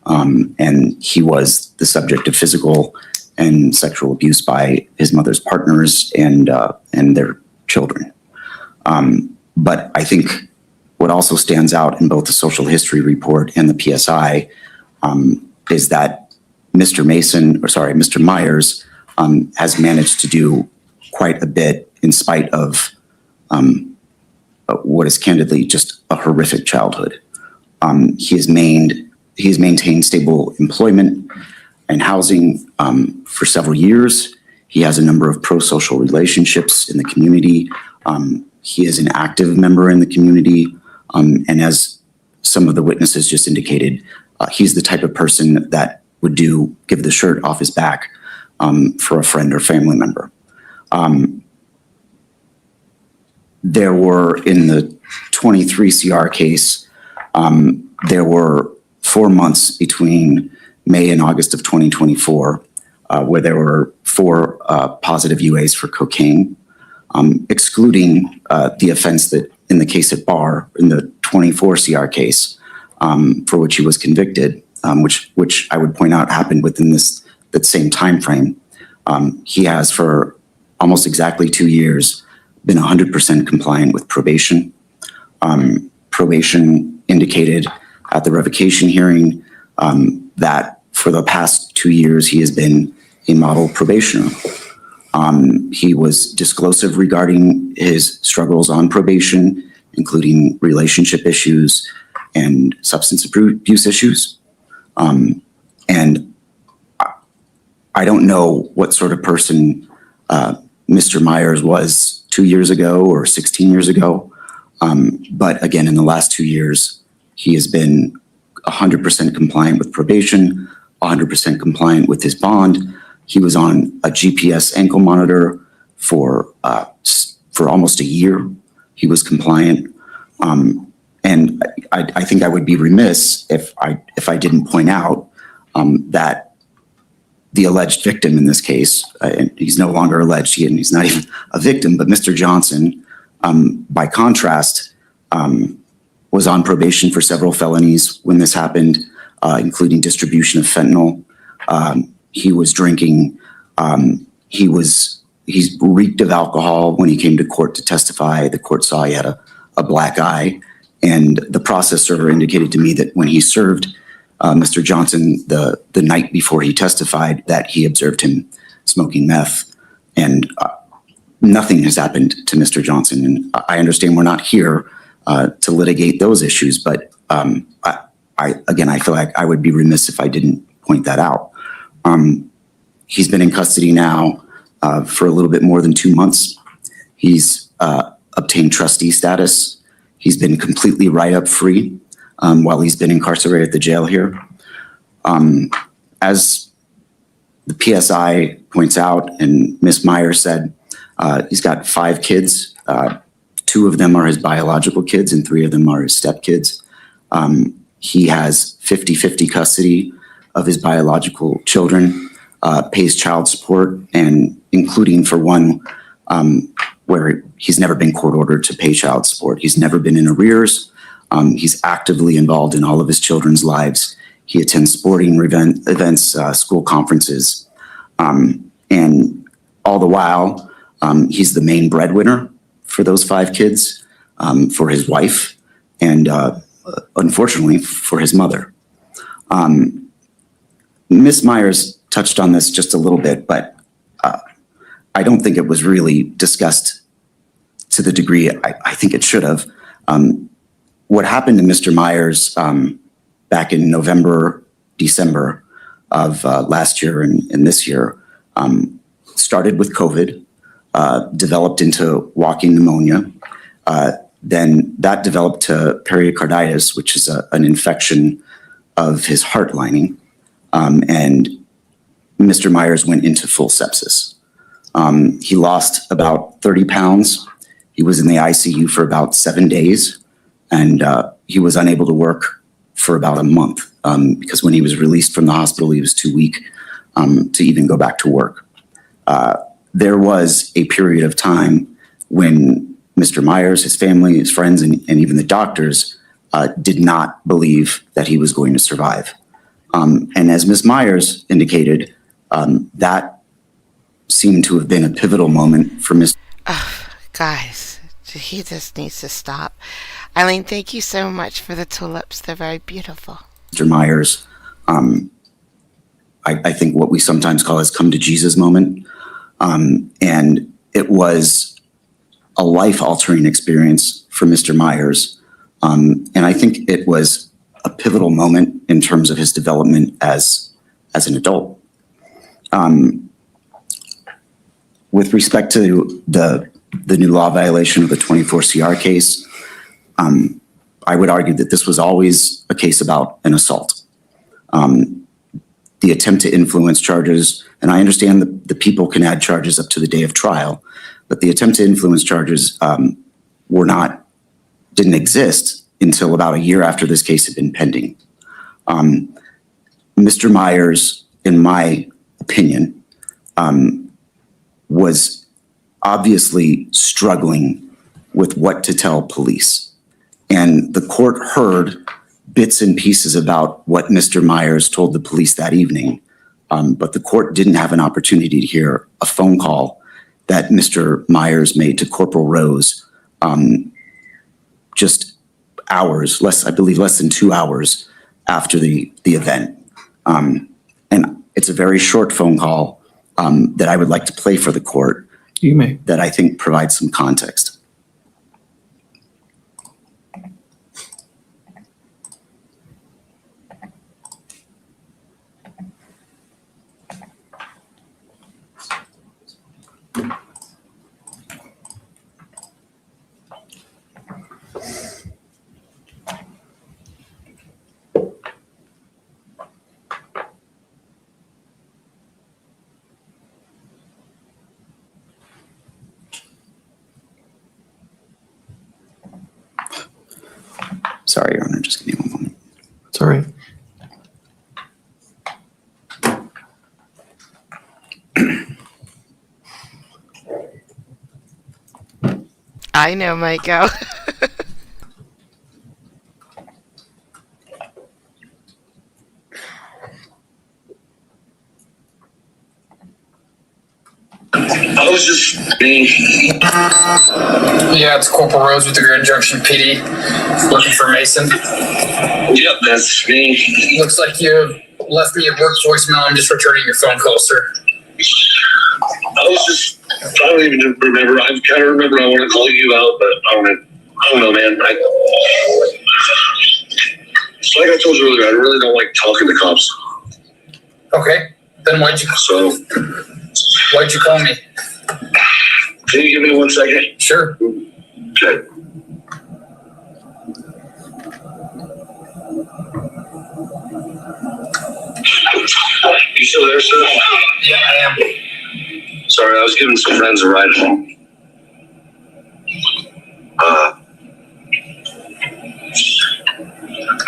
and he was the subject of physical and sexual abuse by his mother's partners and their children. But I think what also stands out in both the social history report and the PSI is that Mr. Myers has managed to do quite a bit in spite of what is candidly just a horrific childhood. He has maintained stable employment and housing for several years. He has a number of pro-social relationships in the community. He is an active member in the community. And as some of the witnesses just indicated, he's the type of person that would give the shirt off his back for a friend or family member. There were, in the 23 CR case, there were 4 months between May and August of 2024 where there were 4 positive UAs for cocaine, excluding the offense that in the case at bar, in the 24 CR case, for which he was convicted, which I would point out happened within that same time frame. He has, for almost exactly 2 years, been 100% compliant with probation. Probation indicated at the revocation hearing that for the past 2 years, he has been a model probationer. He was disclosive regarding his struggles on probation, including relationship issues and substance abuse issues. And I don't know what sort of person Mr. Myers was 2 years ago or 16 years ago. But again, in the last 2 years, he has been 100% compliant with probation, 100% compliant with his bond. He was on a GPS ankle monitor for almost a year. He was compliant. And I think I would be remiss if I didn't point out that the alleged victim in this case, and he's no longer alleged, and he's not even a victim, but Mr. Johnson, by contrast, was on probation for several felonies when this happened, including distribution of fentanyl. He was drinking. He's reeked of alcohol. When he came to court to testify, the court saw he had a black eye. And the process server indicated to me that when he served Mr. Johnson the night before he testified, that he observed him smoking meth. And nothing has happened to Mr. Johnson. And I understand we're not here to litigate those issues, but I feel like I would be remiss if I didn't point that out. He's been in custody now for a little bit more than 2 months. He's obtained trustee status. He's been completely write-up free while he's been incarcerated at the jail here. As the PSI points out, and Ms. Meyer said, he's got 5 kids. 2 of them are his biological kids and 3 of them are his stepkids. He has 50-50 custody of his biological children, pays child support, and including for one where he's never been court ordered to pay child support. He's never been in arrears. He's actively involved in all of his children's lives. He attends sporting events, school conferences, and all the while, he's the main breadwinner for those 5 kids, for his wife, and unfortunately for his mother. Ms. Myers touched on this just a little bit, but I don't think it was really discussed to the degree I think it should have. What happened to Mr. Myers back in November December of last year and this year. Started with COVID, developed into walking pneumonia. Then that developed to pericarditis, which is an infection of his heart lining. And Mr. Myers went into full sepsis. He lost about 30 pounds. He was in the ICU for about 7 days, and he was unable to work for about a month because when he was released from the hospital, he was too weak to even go back to work. There was a period of time when Mr. Myers, his family, his friends, and even the doctors did not believe that he was going to survive. And as Ms. Myers indicated, that seemed to have been a pivotal moment for Mr. Guys, he just needs to stop. Eileen, thank you so much for the tulips. They're very beautiful. Myers. I think what we sometimes call his come to Jesus moment. And it was a life-altering experience for Mr. Myers. And I think it was a pivotal moment in terms of his development as an adult. With respect to the new law violation of the 24 CR case, I would argue that this was always a case about an assault. The attempt to influence charges, and I understand that the people can add charges up to the day of trial, but the attempt to influence charges didn't exist until about a year after this case had been pending. Mr. Myers, in my opinion, was obviously struggling with what to tell police. And the court heard bits and pieces about what Mr. Myers told the police that evening, but the court didn't have an opportunity to hear a phone call that Mr. Myers made to Corporal Rose just hours, less than 2 hours after the event. And it's a very short phone call that I would like to play for the court. You may. That I think provides some context. Sorry, Your Honor, just give me one moment. It's all right. I know, Maiko. I was just being. Yeah, it's Corporal Rose with the Grand Junction PD, looking for Mason. Yep, that's me. Looks like you left me a work voicemail. I'm just returning your phone call, sir. I don't even remember. I kind of remember I want to call you out, but I don't know, man. Like I told you earlier, I really don't like talking to cops. Okay, then why'd you call me? Can you give me 1 second? Sure. Okay. You still there, sir? Yeah, I am. Sorry, I was giving some friends a ride home.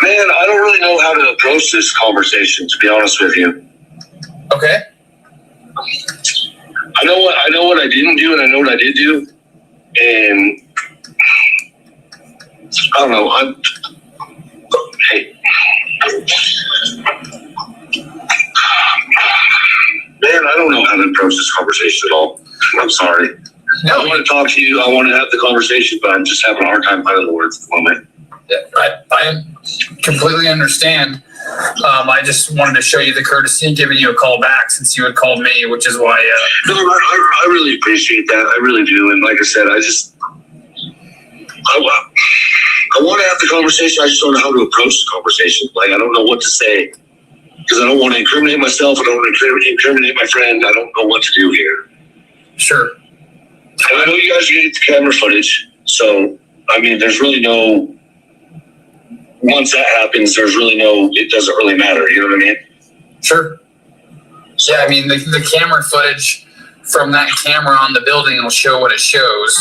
Man, I don't really know how to approach this conversation, to be honest with you. Okay. I know what I didn't do, and I know what I did do, and I don't know. Hey, man, I don't know how to approach this conversation at all. I'm sorry. No, I want to talk to you. I want to have the conversation, but I'm just having a hard time finding the words at the moment. I completely understand. I just wanted to show you the courtesy and giving you a call back since you had called me, which is why. No, I really appreciate that. I really do. And like I said, I want to have the conversation. I just don't know how to approach the conversation. Like, I don't know what to say. because I don't want to incriminate myself. I don't want to incriminate my friend. I don't know what to do here. Sure. And I know you guys are getting the camera footage, so I mean, there's really no. Once that happens, there's really no. It doesn't really matter. You know what I mean? Sure. Yeah, I mean, the camera footage from that camera on the building will show what it shows.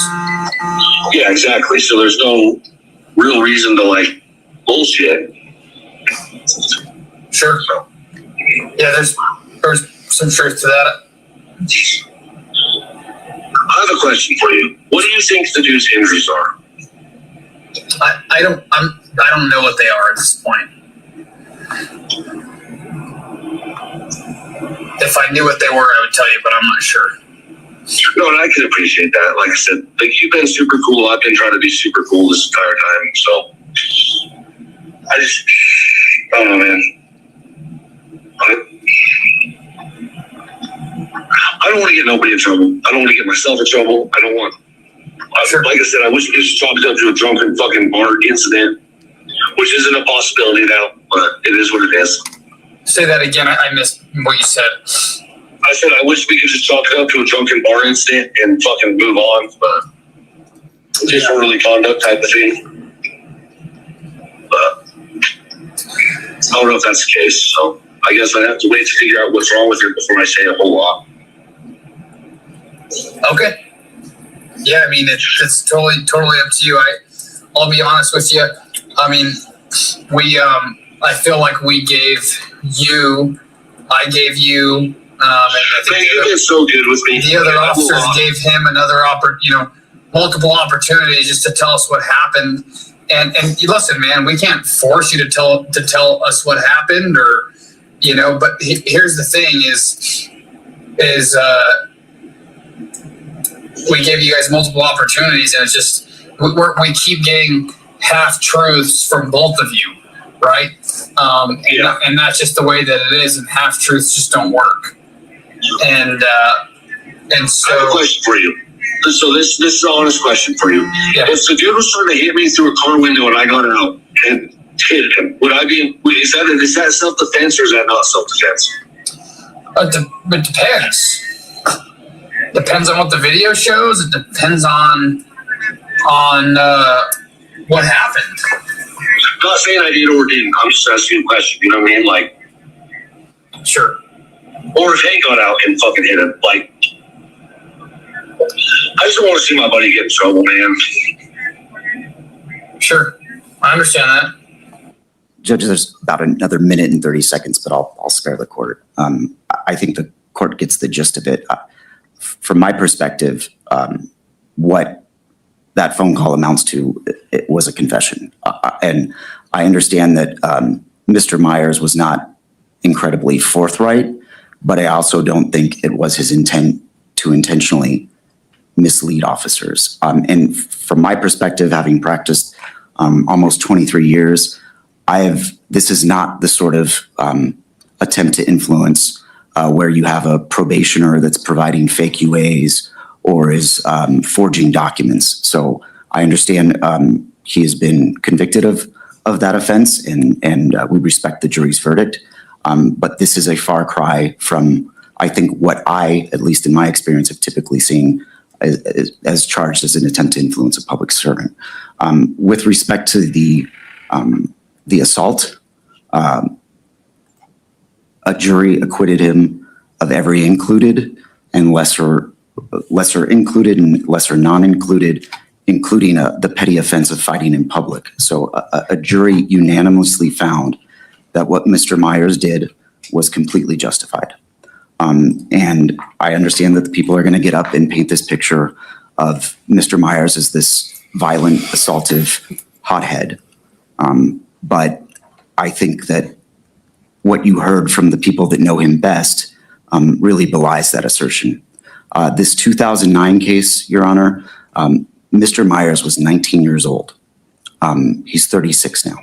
Yeah, exactly. So there's no real reason to like bullshit. Sure. Yeah, there's some truth to that. I have a question for you. What do you think the dude's injuries are? I don't know what they are at this point. If I knew what they were, I would tell you, but I'm not sure. No, and I can appreciate that. Like I said, like you've been super cool. I've been trying to be super cool this entire time. So I don't know, man. I don't want to get nobody in trouble. I don't want to get myself in trouble. I don't want. Like I said, I wish we could just chalk it up to a drunken fucking bar incident, which isn't a possibility now, but it is what it is. Say that again. I missed what you said. I said I wish we could just chalk it up to a drunken bar incident and fucking move on, but disorderly conduct type of thing. But I don't know if that's the case, so I guess I'd have to wait to figure out what's wrong with her before I say a whole lot. Okay. Yeah, I mean, it's totally up to you. I'll be honest with you. I mean, I feel like I gave you, and I think you've been so good with me. The other officers gave him multiple opportunities just to tell us what happened. And you listen, man, we can't force you to tell us what happened, or But here's the thing: is we gave you guys multiple opportunities, and it's just we keep getting half truths from both of you, right? And that's just the way that it is, and half truths just don't work. And so I have a question for you. So this is an honest question for you. Yeah. If the dude was trying to hit me through a car window and I got out and hit him, would I be? Is that self-defense or is that not self-defense? It depends. Depends on what the video shows. It depends on what happened. I'm not saying I did or didn't. I'm just asking you a question. You know what I mean? Like, sure. Or if Hank got out and fucking hit him, like, I just don't want to see my buddy get in trouble, man. Sure, I understand that. Judge, there's about another minute and 30 seconds, but I'll spare the court. I think the court gets the gist of it. From my perspective, what that phone call amounts to, it was a confession. And I understand that Mr. Myers was not incredibly forthright, but I also don't think it was his intent to intentionally mislead officers. And from my perspective, having practiced almost 23 years, this is not the sort of attempt to influence where you have a probationer that's providing fake UAs or is forging documents. So I understand he has been convicted of that offense, and we respect the jury's verdict. But this is a far cry from, I think, what I, at least in my experience, have typically seen as charged as an attempt to influence a public servant. With respect to the assault, a jury acquitted him of every included and lesser included and lesser non-included, including the petty offense of fighting in public. So a jury unanimously found that what Mr. Myers did was completely justified. And I understand that the people are going to get up and paint this picture of Mr. Myers as this violent, assaultive hothead. But I think that what you heard from the people that know him best really belies that assertion. This 2009 case, Your Honor, Mr. Myers was 19 years old. He's 36 now.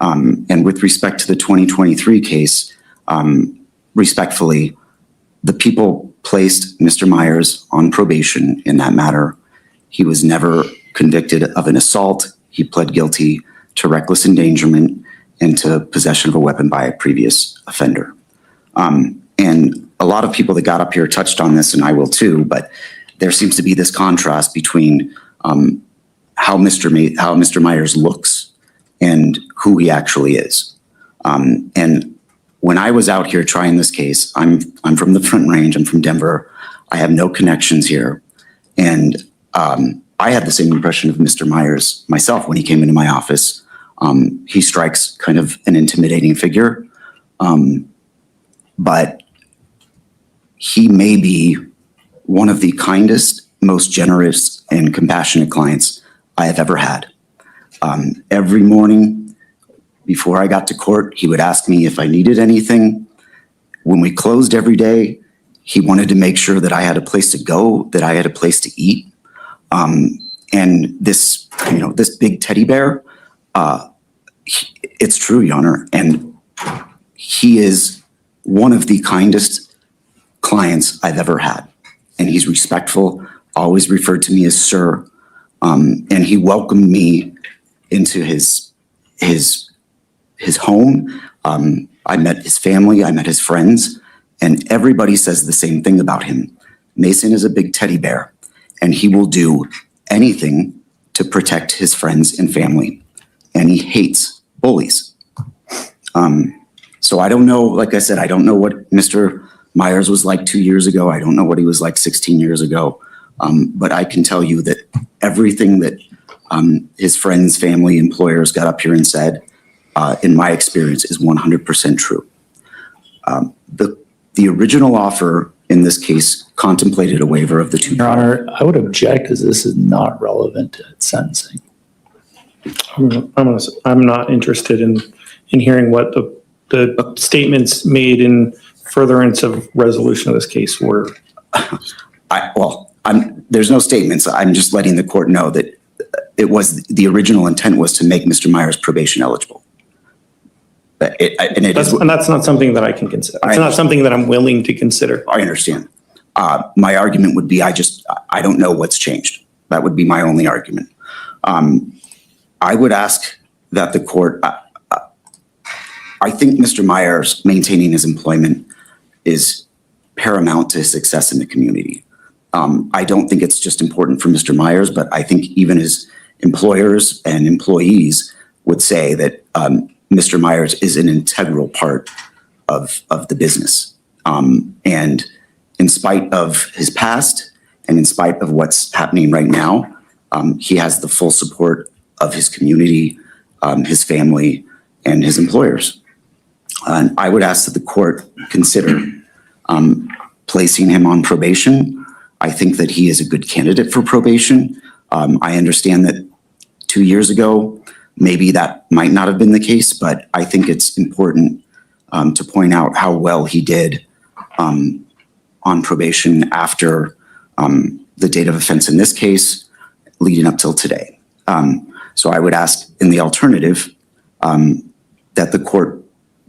And with respect to the 2023 case, respectfully, the people placed Mr. Myers on probation in that matter. He was never convicted of an assault. He pled guilty to reckless endangerment into possession of a weapon by a previous offender. And a lot of people that got up here touched on this, and I will too, but there seems to be this contrast between how Mr. Myers looks and who he actually is. And when I was out here trying this case, I'm from the Front Range, I'm from Denver, I have no connections here. And I had the same impression of Mr. Myers myself when he came into my office. He strikes kind of an intimidating figure, but he may be one of the kindest, most generous, and compassionate clients I have ever had. Every morning before I got to court, he would ask me if I needed anything. When we closed every day, he wanted to make sure that I had a place to go, that I had a place to eat. And this, this big teddy bear, it's true, Your Honor, and he is one of the kindest clients I've ever had. And he's respectful, always referred to me as sir, and he welcomed me into his home. I met his family, I met his friends, and everybody says the same thing about him. Mason is a big teddy bear, and he will do anything to protect his friends and family, and he hates bullies. So I don't know, like I said, I don't know what Mr. Myers was like 2 years ago. I don't know what he was like 16 years ago. But I can tell you that everything that his friends, family, employers got up here and said, in my experience, is 100% true. The original offer in this case contemplated a waiver of the two. Your Honor, I would object because this is not relevant to sentencing. I'm not interested in hearing what the statements made in furtherance of resolution of this case were. There's no statements. I'm just letting the court know that the original intent was to make Mr. Myers probation eligible. And that's not something that I can consider. It's not something that I'm willing to consider. I understand. My argument would be I don't know what's changed. That would be my only argument. I would ask that the court, I think Mr. Myers maintaining his employment is paramount to his success in the community. I don't think it's just important for Mr. Myers, but I think even his employers and employees would say that Mr. Myers is an integral part of the business. And in spite of his past and in spite of what's happening right now, he has the full support of his community, his family, and his employers. And I would ask that the court consider placing him on probation. I think that he is a good candidate for probation. I understand that 2 years ago, maybe that might not have been the case, but I think it's important to point out how well he did on probation after the date of offense in this case, leading up till today. So I would ask in the alternative that the court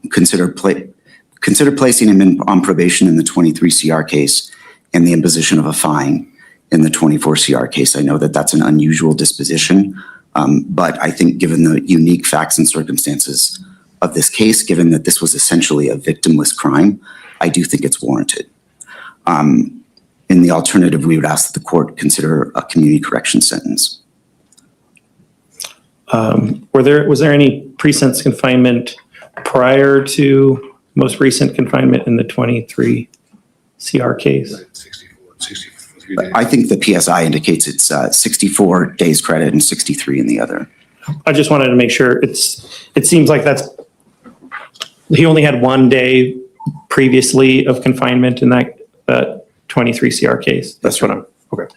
consider placing him on probation in the 23 CR case and the imposition of a fine in the 24 CR case. I know that that's an unusual disposition, but I think given the unique facts and circumstances of this case, given that this was essentially a victimless crime, I do think it's warranted. In the alternative, we would ask that the court consider a community correction sentence. Was there any pre-sentence confinement prior to most recent confinement in the 23 CR case? I think the PSI indicates it's 64 days credit and 63 in the other. I just wanted to make sure it seems like he only had 1 day previously of confinement in that 23 CR case. That's what okay.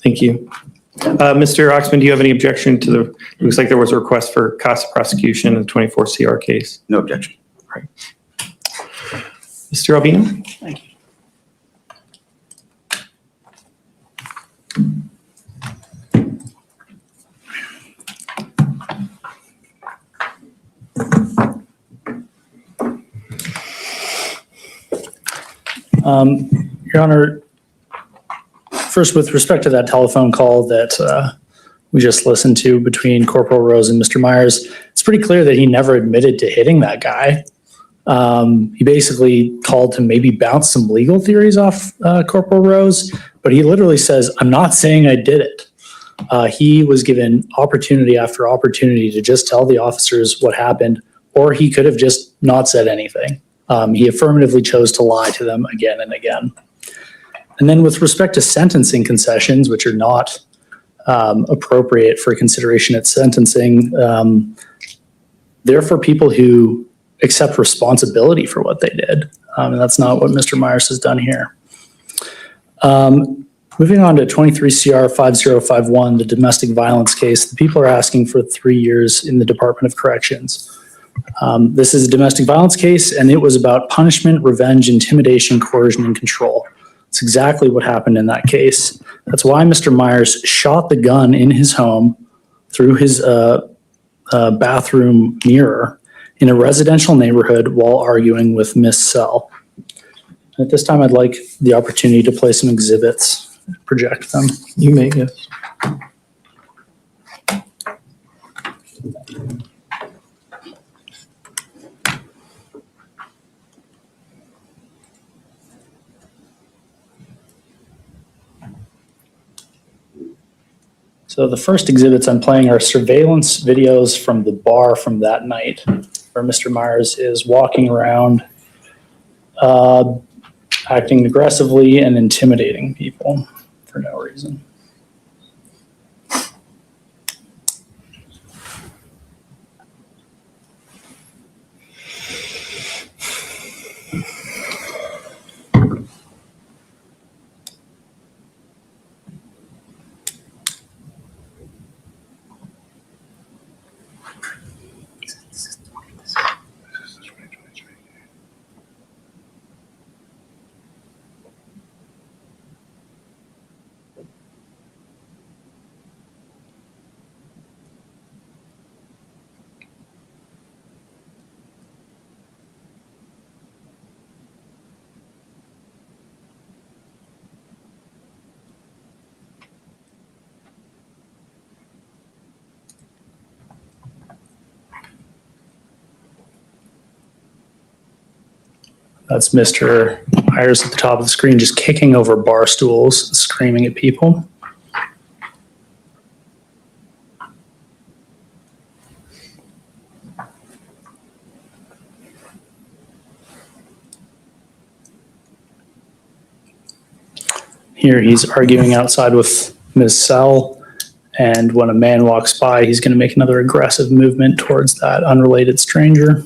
Thank you. Mr. Oxman, do you have any objection to looks like there was a request for cost of prosecution in the 24 CR case? No objection. Right. Mr. Albino? Thank you. Your Honor, first with respect to that telephone call that we just listened to between Corporal Rose and Mr. Myers, it's pretty clear that he never admitted to hitting that guy. He basically called to maybe bounce some legal theories off Corporal Rose, but he literally says, I'm not saying I did it. He was given opportunity after opportunity to just tell the officers what happened, or he could have just not said anything. He affirmatively chose to lie to them again and again. And then with respect to sentencing concessions, which are not appropriate for consideration at sentencing, they're for people who accept responsibility for what they did. And that's not what Mr. Myers has done here. Moving on to 23 CR 5051, the domestic violence case, the people are asking for 3 years in the Department of Corrections. This is a domestic violence case, and it was about punishment, revenge, intimidation, coercion, and control. It's exactly what happened in that case. That's why Mr. Myers shot the gun in his home through his bathroom mirror in a residential neighborhood while arguing with Miss Sell. At this time, I'd like the opportunity to play some exhibits, project them. You may, yes. So the first exhibits I'm playing are surveillance videos from the bar from that night, where Mr. Myers is walking around, acting aggressively and intimidating people for no reason. That's Mr. Myers at the top of the screen, just kicking over bar stools, and screaming at people. Here he's arguing outside with Ms. Sell, and when a man walks by, he's going to make another aggressive movement towards that unrelated stranger.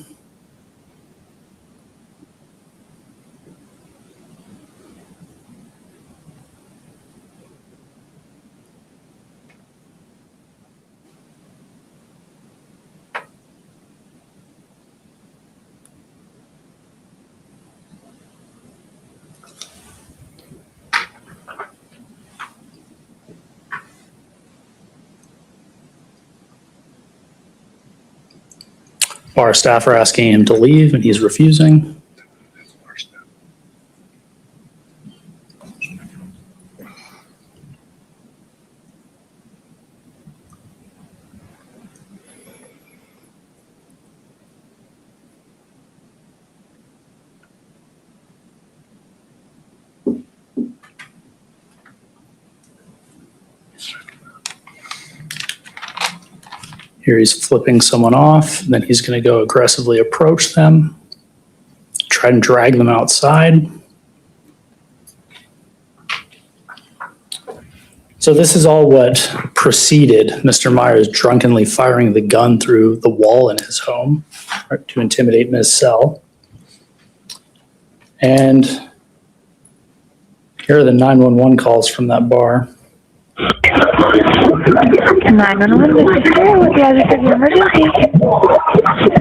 Bar staff are asking him to leave, and he's refusing. Here he's flipping someone off, and then he's going to go aggressively approach them, try and drag them outside. So this is all what preceded Mr. Myers drunkenly firing the gun through the wall in his home to intimidate Ms. Sell. And here are the 911 calls from that bar. 911, this is Claire with the address of your emergency.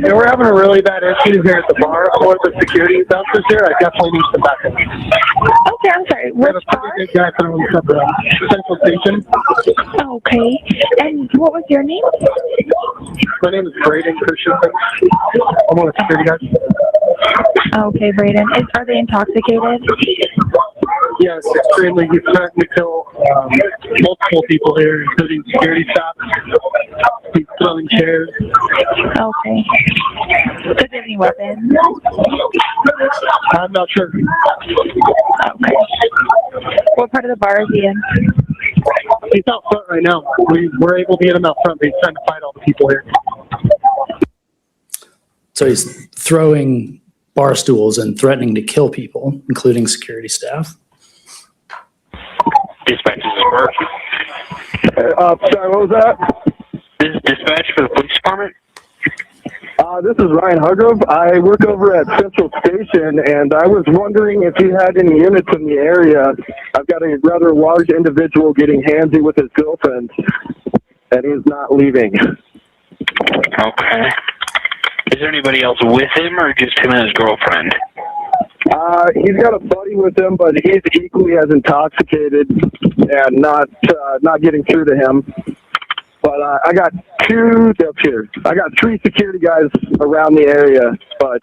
Yeah, we're having a really bad issue here at the bar. I'm one of the security officers here. I definitely need some backup. Okay, I'm sorry. We have Which a pretty bar? good guy throwing stuff around Central Station. Okay. And what was your name? My name is Braden Christensen. I'm one of the security guys. Okay, Brayden. Are they intoxicated? Yes, extremely. He's threatened to kill multiple people here, including security staff. He's throwing chairs. Okay. Does he have any weapons? I'm not sure. Okay. What part of the bar is he in? He's out front right now. We're able to get him out front, but he's trying to fight all the people here. So he's throwing bar stools and threatening to kill people, including security staff. Dispatch, this is Burke. Sorry, what was that? This is dispatch for the police department. This is Ryan Hargrove. I work over at Central Station, and I was wondering if you had any units in the area. I've got a rather large individual getting handsy with his girlfriend, and he's not leaving. Okay. Is there anybody else with him, or just him and his girlfriend? He's got a buddy with him, but he's equally as intoxicated and not getting through to him. But I got three security guys around the area, but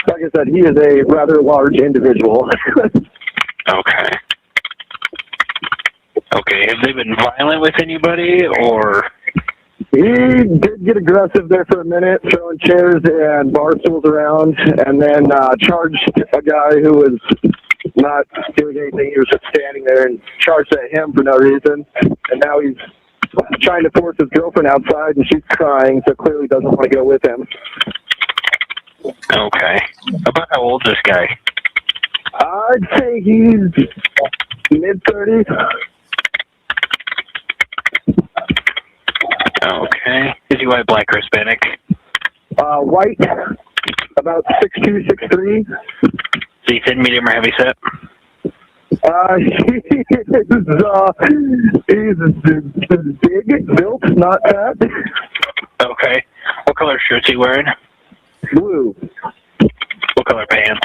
like I said, he is a rather large individual. Okay. Okay, have they been violent with anybody, or? He did get aggressive there for a minute, throwing chairs and bar stools around, and then charged a guy who was not doing anything. He was just standing there and charged at him for no reason. And now he's trying to force his girlfriend outside, and she's crying, so clearly doesn't want to go with him. Okay. About how old is this guy? I'd say he's mid-30s. Okay. Is he white, black, or Hispanic? White, about 6'2", 6'3". Is he thin, medium, or heavy set? He's big, built, not fat. Okay. What color shirt is he wearing? Blue. What color pants?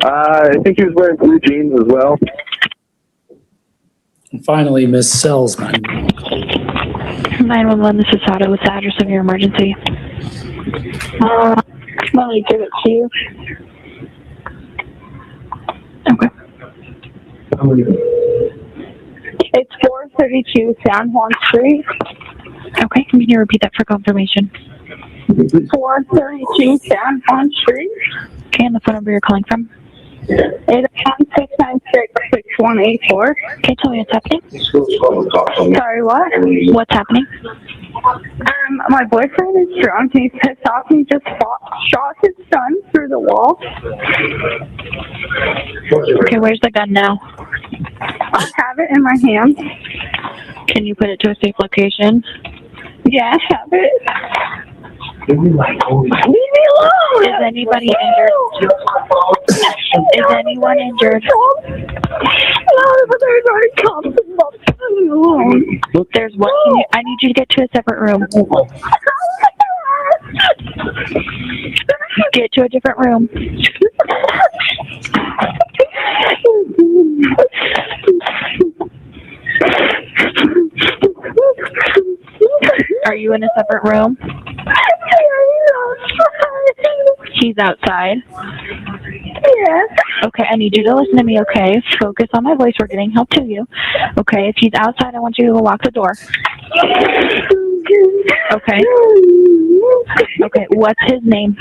I think he was wearing blue jeans as well. And finally, Ms. Selzman. 911, this is Sada. What's the address of your emergency? Let me give it to you. Okay. It's 432 San Juan Street. Okay, can you repeat that for confirmation? 432 San Juan Street. Okay, and the phone number you're calling from? 816-966-6184. Okay, tell me what's happening. Sorry, what? What's happening? My boyfriend is drunk and he's pissed off and he just shot his son through the wall. Okay, where's the gun now? I have it in my hand. Can you put it to a safe location? Yeah, I have it. Leave me alone! Is anybody injured? Is anyone injured? No, but there's already cops involved. Leave me alone. There's what? I need you to get to a separate room. Get to a different room. Are you in a separate room? He's outside. Yes. Okay, I need you to listen to me, okay? Focus on my voice. We're getting help to you. Okay, if he's outside, I want you to lock the door. Okay. Okay, what's his name?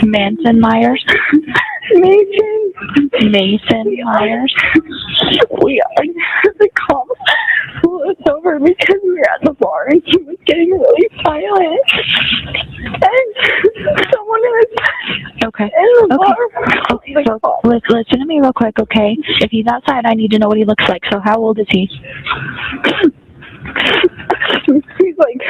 Manson Myers. Mason Myers. We the cops pulled us over because we were at the bar and he was getting really violent. And someone was Okay. in the bar. Okay, so listen to me real quick, okay? If he's outside, I need to know what he looks like. So how old is he? He's like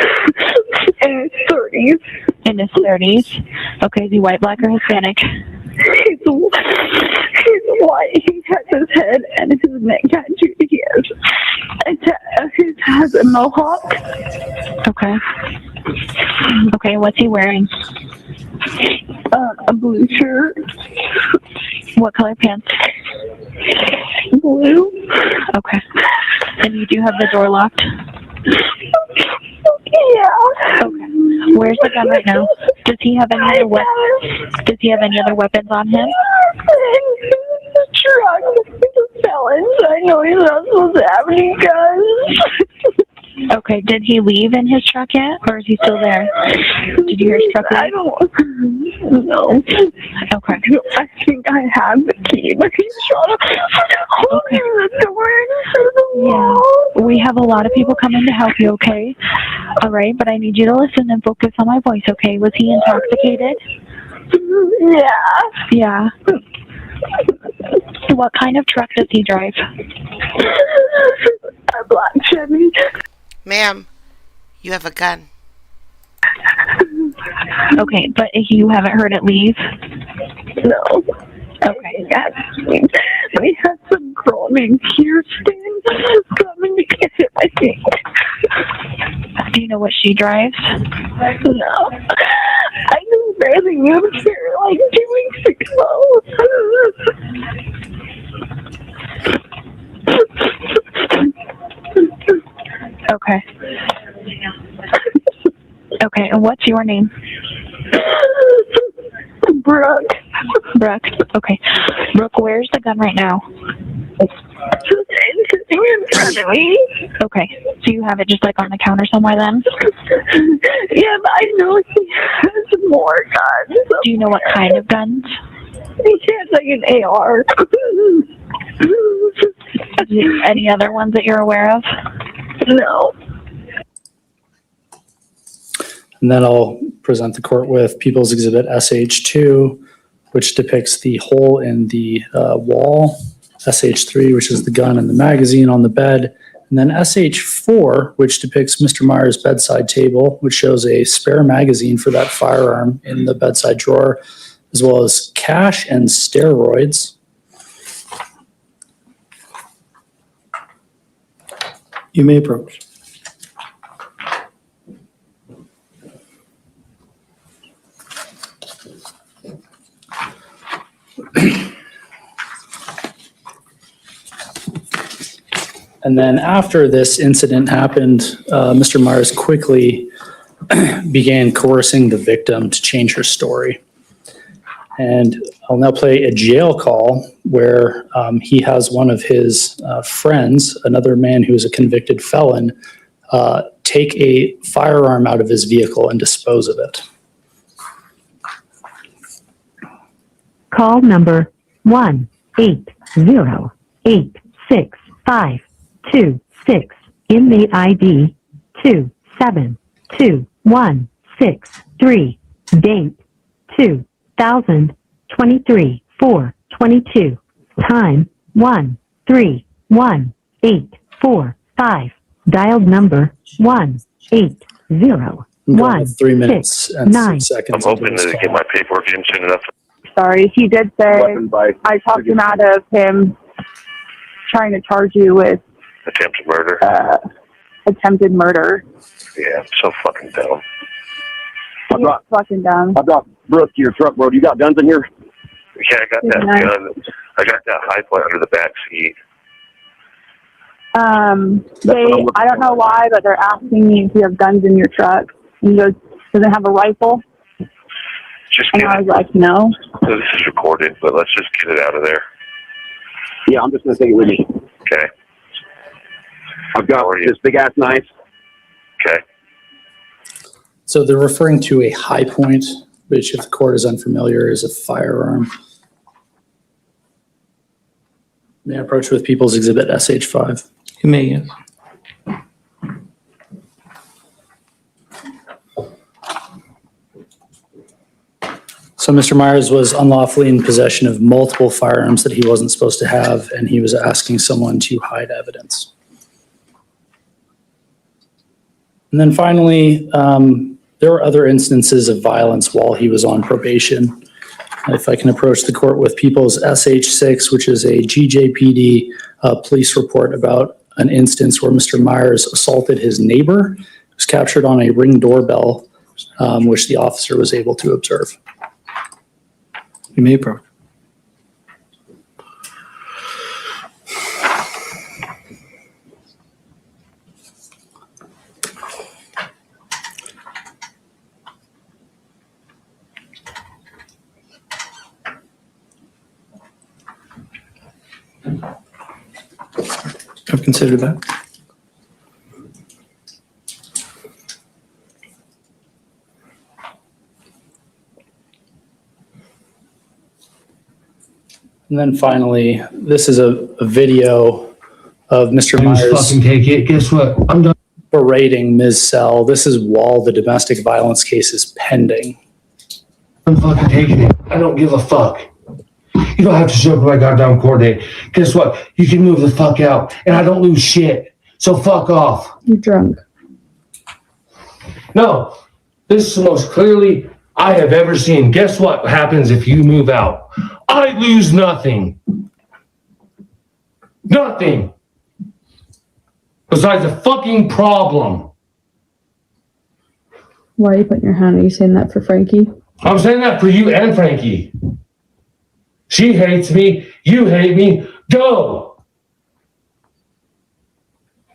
in his 30s. In his 30s. Okay, is he white, black, or Hispanic? He's white. He has his head and his neck tattooed. He has a mohawk. Okay. Okay, what's he wearing? A blue shirt. What color pants? Blue. Okay. And you do have the door locked? Yeah. Okay. Where's the gun right now? Does he have any other weapons? Does he have any other weapons on him? Truck, felons. I know he's not supposed to have any guns. Okay, did he leave in his truck yet, or is he still there? Did you hear his truck leave? I don't know. Okay. I think I have the key, but he's trying to open the door into the wall. Yeah, we have a lot of people coming to help you, okay? All right, but I need you to listen and focus on my voice, okay? Was he intoxicated? Yeah. Yeah. What kind of truck does he drive? A black Chevy. Ma'am, you have a gun. Okay, but you haven't heard it leave? No. Okay. We have some girl named Kirsten coming to get it, I think. Do you know what she drives? No. I just barely moved here like 2 weeks ago. Okay. Okay, and what's your name? Brooke. Brooke. Okay. Brooke, where's the gun right now? It's sitting in front of me. Okay. So you have it just like on the counter somewhere then? Yeah, but I know he has more guns. Do you know what kind of guns? He has like an AR. Any other ones that you're aware of? No. And then I'll present the court with People's Exhibit SH2, which depicts the hole in the wall, SH3, which is the gun and the magazine on the bed, and then SH4, which depicts Mr. Myers' bedside table, which shows a spare magazine for that firearm in the bedside drawer, as well as cash and steroids. You may approach. And then after this incident happened, Mr. Myers quickly began coercing the victim to change her story. And I'll now play a jail call where he has one of his friends, another man who is a convicted felon, take a firearm out of his vehicle and dispose of it. Call number 1-800-865-26, inmate ID 272163, date 2023 4/22, time 131845, dialed number 1-800-169. 3 minutes and 6 seconds. I'm hoping to get my paperwork in soon enough. Sorry, he did say I talked him out of him trying to charge you with Attempted murder. attempted murder. Yeah, I'm so fucking dumb. He's fucking dumb. I brought Brooke to your truck, bro. You got guns in here? Yeah, I got that gun. I got that high point under the back seat. I don't know why, but they're asking me if you have guns in your truck. And he goes, does it have a rifle? Just And I was like, no. So this is recorded, but let's just get it out of there. Yeah, I'm just going to take it with me. Okay. I've got this big-ass knife. Okay. So they're referring to a high point, which if the court is unfamiliar is a firearm. May I approach with People's Exhibit SH5? You may, yes. So Mr. Myers was unlawfully in possession of multiple firearms that he wasn't supposed to have, and he was asking someone to hide evidence. And then finally, there were other instances of violence while he was on probation. If I can approach the court with People's SH6, which is a GJPD police report about an instance where Mr. Myers assaulted his neighbor. It was captured on a Ring doorbell, which the officer was able to observe. You may approach. I've considered that. And then finally, this is a video of Mr. Just Myers fucking take it. Guess what? I'm done. berating Ms. Sell. This is while the domestic violence case is pending. I'm fucking taking it. I don't give a fuck. You don't have to show up to my goddamn court date. Guess what? You can move the fuck out, and I don't lose shit. So fuck off. You're drunk. No, this is the most clearly I have ever seen. Guess what happens if you move out? I lose nothing. Nothing. Besides a fucking problem. Why are you putting your hand? Are you saying that for Frankie? I'm saying that for you and Frankie. She hates me. You hate me. Go.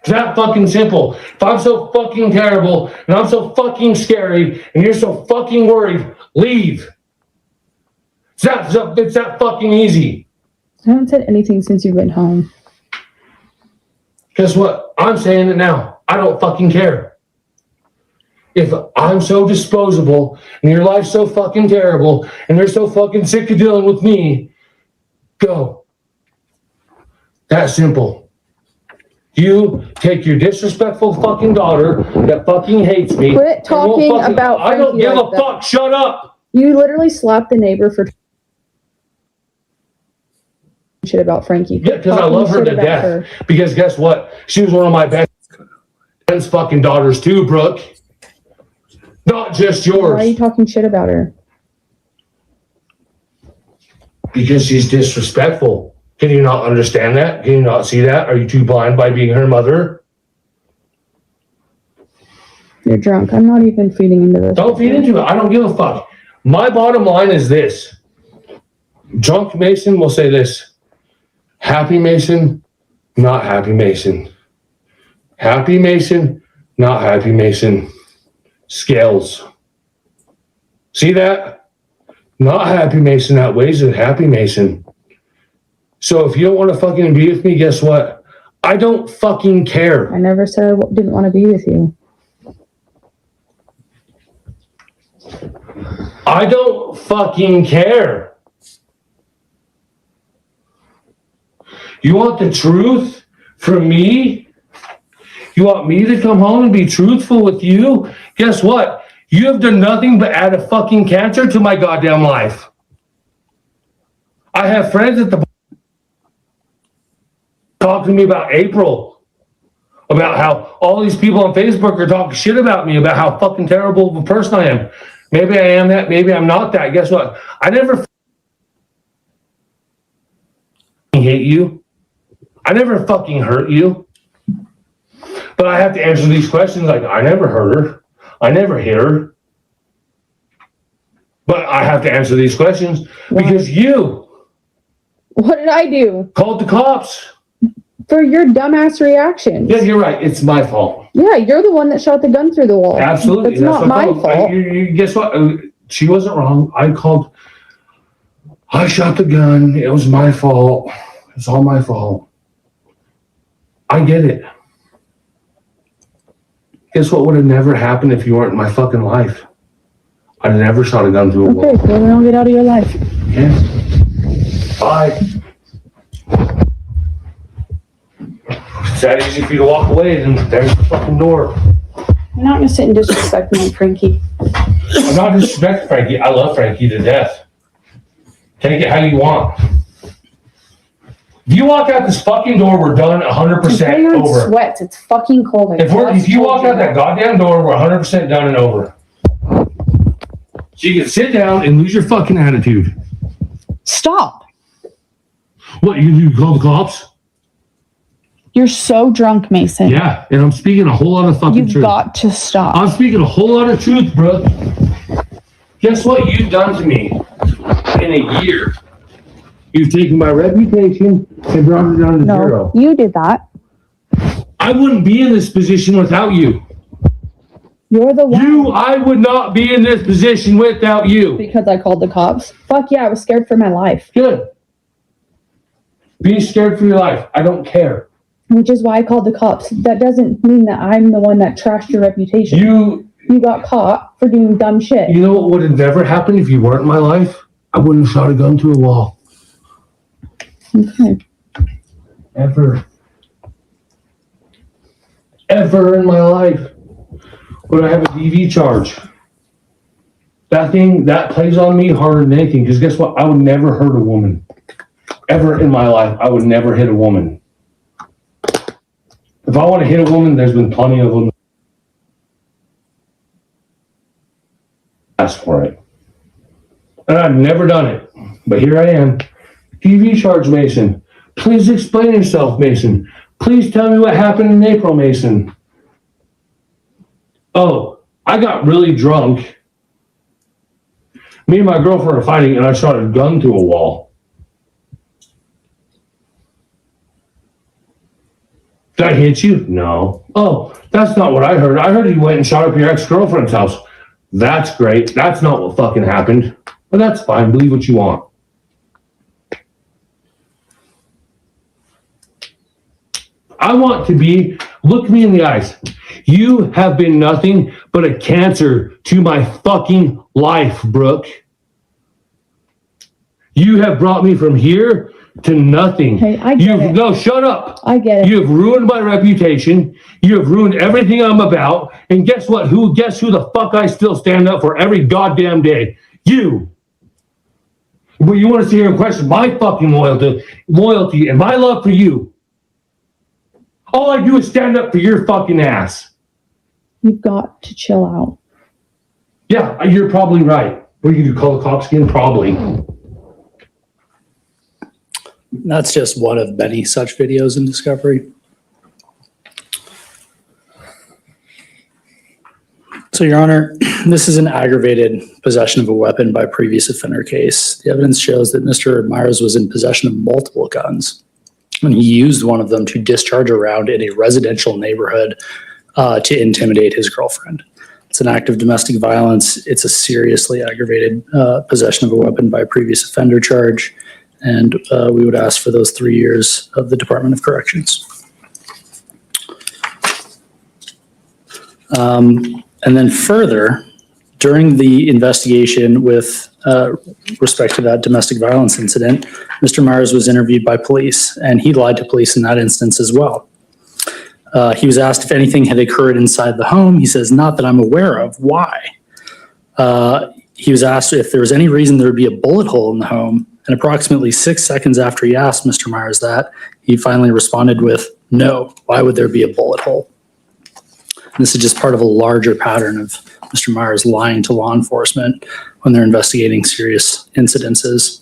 It's that fucking simple. If I'm so fucking terrible and I'm so fucking scary and you're so fucking worried, leave. It's that fucking easy. I haven't said anything since you've been home. Guess what? I'm saying it now. I don't fucking care. If I'm so disposable and your life's so fucking terrible and you're so fucking sick of dealing with me, go. That simple. You take your disrespectful fucking daughter that fucking hates me. Quit talking about I don't Frankie give like a fuck. Shut up. You literally slapped the neighbor for shit about Frankie. Yeah, because I love her to death. Because guess what? She was one of my best friend's fucking daughters too, Brooke. Not just yours. Why are you talking shit about her? Because she's disrespectful. Can you not understand that? Can you not see that? Are you too blind by being her mother? You're drunk. I'm not even feeding into this. Don't feed into it. I don't give a fuck. My bottom line is this. Drunk Mason will say this. Happy Mason, not happy Mason. Happy Mason, not happy Mason. Scales. See that? Not happy Mason outweighs the happy Mason. So if you don't want to fucking be with me, guess what? I don't fucking care. I never said I didn't want to be with you. I don't fucking care. You want the truth from me? You want me to come home and be truthful with you? Guess what? You have done nothing but add a fucking cancer to my goddamn life. I have friends at the talk to me about April, about how all these people on Facebook are talking shit about me, about how fucking terrible of a person I am. Maybe I am that, maybe I'm not that. Guess what? I never hate you. I never fucking hurt you. But I have to answer these questions like, I never hurt her. I never hit her. But I have to answer these questions because you. What did I do? Called the cops. For your dumbass reactions. Yeah, you're right. It's my fault. Yeah, you're the one that shot the gun through the wall. Absolutely. It's not my fault. Guess what? She wasn't wrong. I shot the gun. It was my fault. It's all my fault. I get it. Guess what would have never happened if you weren't in my fucking life? I'd have never shot a gun through a wall. Okay, so then I'll get out of your life. Yes. Bye. It's that easy for you to walk away, then there's the fucking door. You're not gonna sit and disrespect me, Frankie. I'm not disrespecting Frankie. I love Frankie to death. Take it how you want. If you walk out this fucking door, we're done 100% You're in over. sweats. It's fucking cold. If you walk out that goddamn door, we're 100% done and over. So you can sit down and lose your fucking attitude. Stop. What, you call the cops? You're so drunk, Mason. Yeah, and I'm speaking a whole lot of fucking You've truth. got to stop. I'm speaking a whole lot of truth, bro. Guess what you've done to me in a year? You've taken my reputation and brought it down to zero. You did that. I wouldn't be in this position without you. You're the one. I would not be in this position without you. Because I called the cops. Fuck yeah, I was scared for my life. Good. Be scared for your life. I don't care. which is why I called the cops. That doesn't mean that I'm the one that trashed your reputation. You got caught for doing dumb shit. You know what would have never happened if you weren't in my life? I wouldn't have shot a gun to a wall. Okay. Ever in my life would I have a DV charge. That plays on me harder than anything, because guess what? I would never hurt a woman. Ever in my life, I would never hit a woman. If I want to hit a woman, there's been plenty of them. Ask for it. And I've never done it, but here I am. DV charge, Mason. Please explain yourself, Mason. Please tell me what happened in April, Mason. Oh, I got really drunk. Me and my girlfriend were fighting, and I shot a gun to a wall. Did I hit you? No. Oh, that's not what I heard. I heard you went and shot up your ex-girlfriend's house. That's great. That's not what fucking happened. But that's fine. Believe what you want. I want to be, look me in the eyes. You have been nothing but a cancer to my fucking life, Brooke. You have brought me from here to nothing. Hey, I get it. No, shut up. I get it. You have ruined my reputation. You have ruined everything I'm about. And guess what? Guess who the fuck I still stand up for every goddamn day? You. But you want to sit here and question my fucking loyalty and my love for you. All I do is stand up for your fucking ass. You've got to chill out. Yeah, you're probably right. What are you going to call the cops again? Probably. That's just one of many such videos in Discovery. So, Your Honor, this is an aggravated possession of a weapon by previous offender case. The evidence shows that Mr. Myers was in possession of multiple guns, and he used one of them to discharge a round in a residential neighborhood to intimidate his girlfriend. It's an act of domestic violence. It's a seriously aggravated possession of a weapon by previous offender charge, and we would ask for those 3 years of the Department of Corrections. And then further, during the investigation with respect to that domestic violence incident, Mr. Myers was interviewed by police, and he lied to police in that instance as well. He was asked if anything had occurred inside the home. He says, "Not that I'm aware of." Why? He was asked if there was any reason there would be a bullet hole in the home, and approximately 6 seconds after he asked Mr. Myers that, he finally responded with, "No, why would there be a bullet hole?" And this is just part of a larger pattern of Mr. Myers lying to law enforcement when they're investigating serious incidences.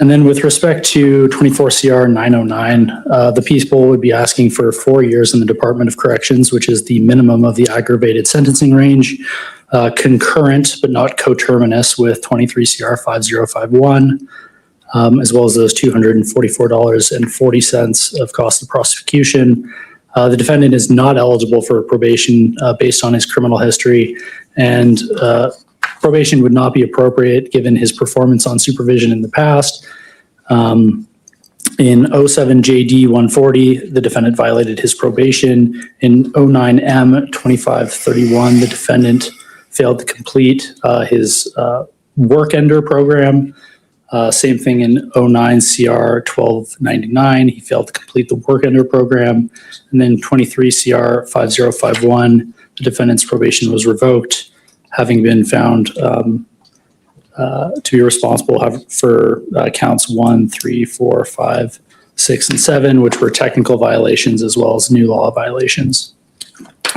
And then with respect to 24 CR 909, the people would be asking for 4 years in the Department of Corrections, which is the minimum of the aggravated sentencing range, concurrent but not coterminous with 23 CR 5051. As well as those $244.40 of cost of prosecution. The defendant is not eligible for probation based on his criminal history, and probation would not be appropriate given his performance on supervision in the past. In 07 JD 140, the defendant violated his probation. In 09 M 2531, the defendant failed to complete his work ender program. Same thing in 09 CR 1299, he failed to complete the work ender program. And then 23 CR 5051, the defendant's probation was revoked, having been found to be responsible for counts 1, 3, 4, 5, 6, and 7, which were technical violations as well as new law violations.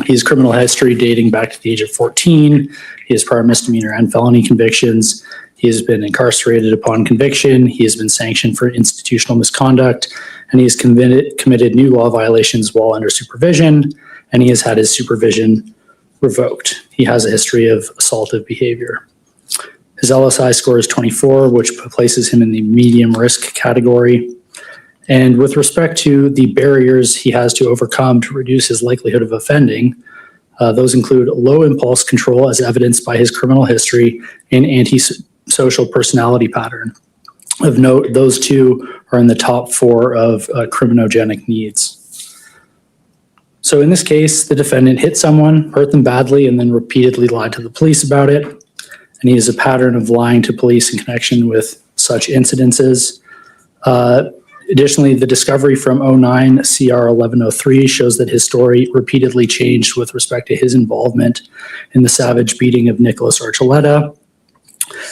His criminal history dating back to the age of 14, he has prior misdemeanor and felony convictions. He has been incarcerated upon conviction. He has been sanctioned for institutional misconduct, and he has committed new law violations while under supervision, and he has had his supervision revoked. He has a history of assaultive behavior. His LSI score is 24, which places him in the medium risk category. And with respect to the barriers he has to overcome to reduce his likelihood of offending, those include low impulse control as evidenced by his criminal history and antisocial personality pattern. Of note, those two are in the top 4 of criminogenic needs. So in this case, the defendant hit someone, hurt them badly, and then repeatedly lied to the police about it. And he has a pattern of lying to police in connection with such incidences. Additionally, the discovery from 09 CR 1103 shows that his story repeatedly changed with respect to his involvement in the savage beating of Nicholas Archuleta.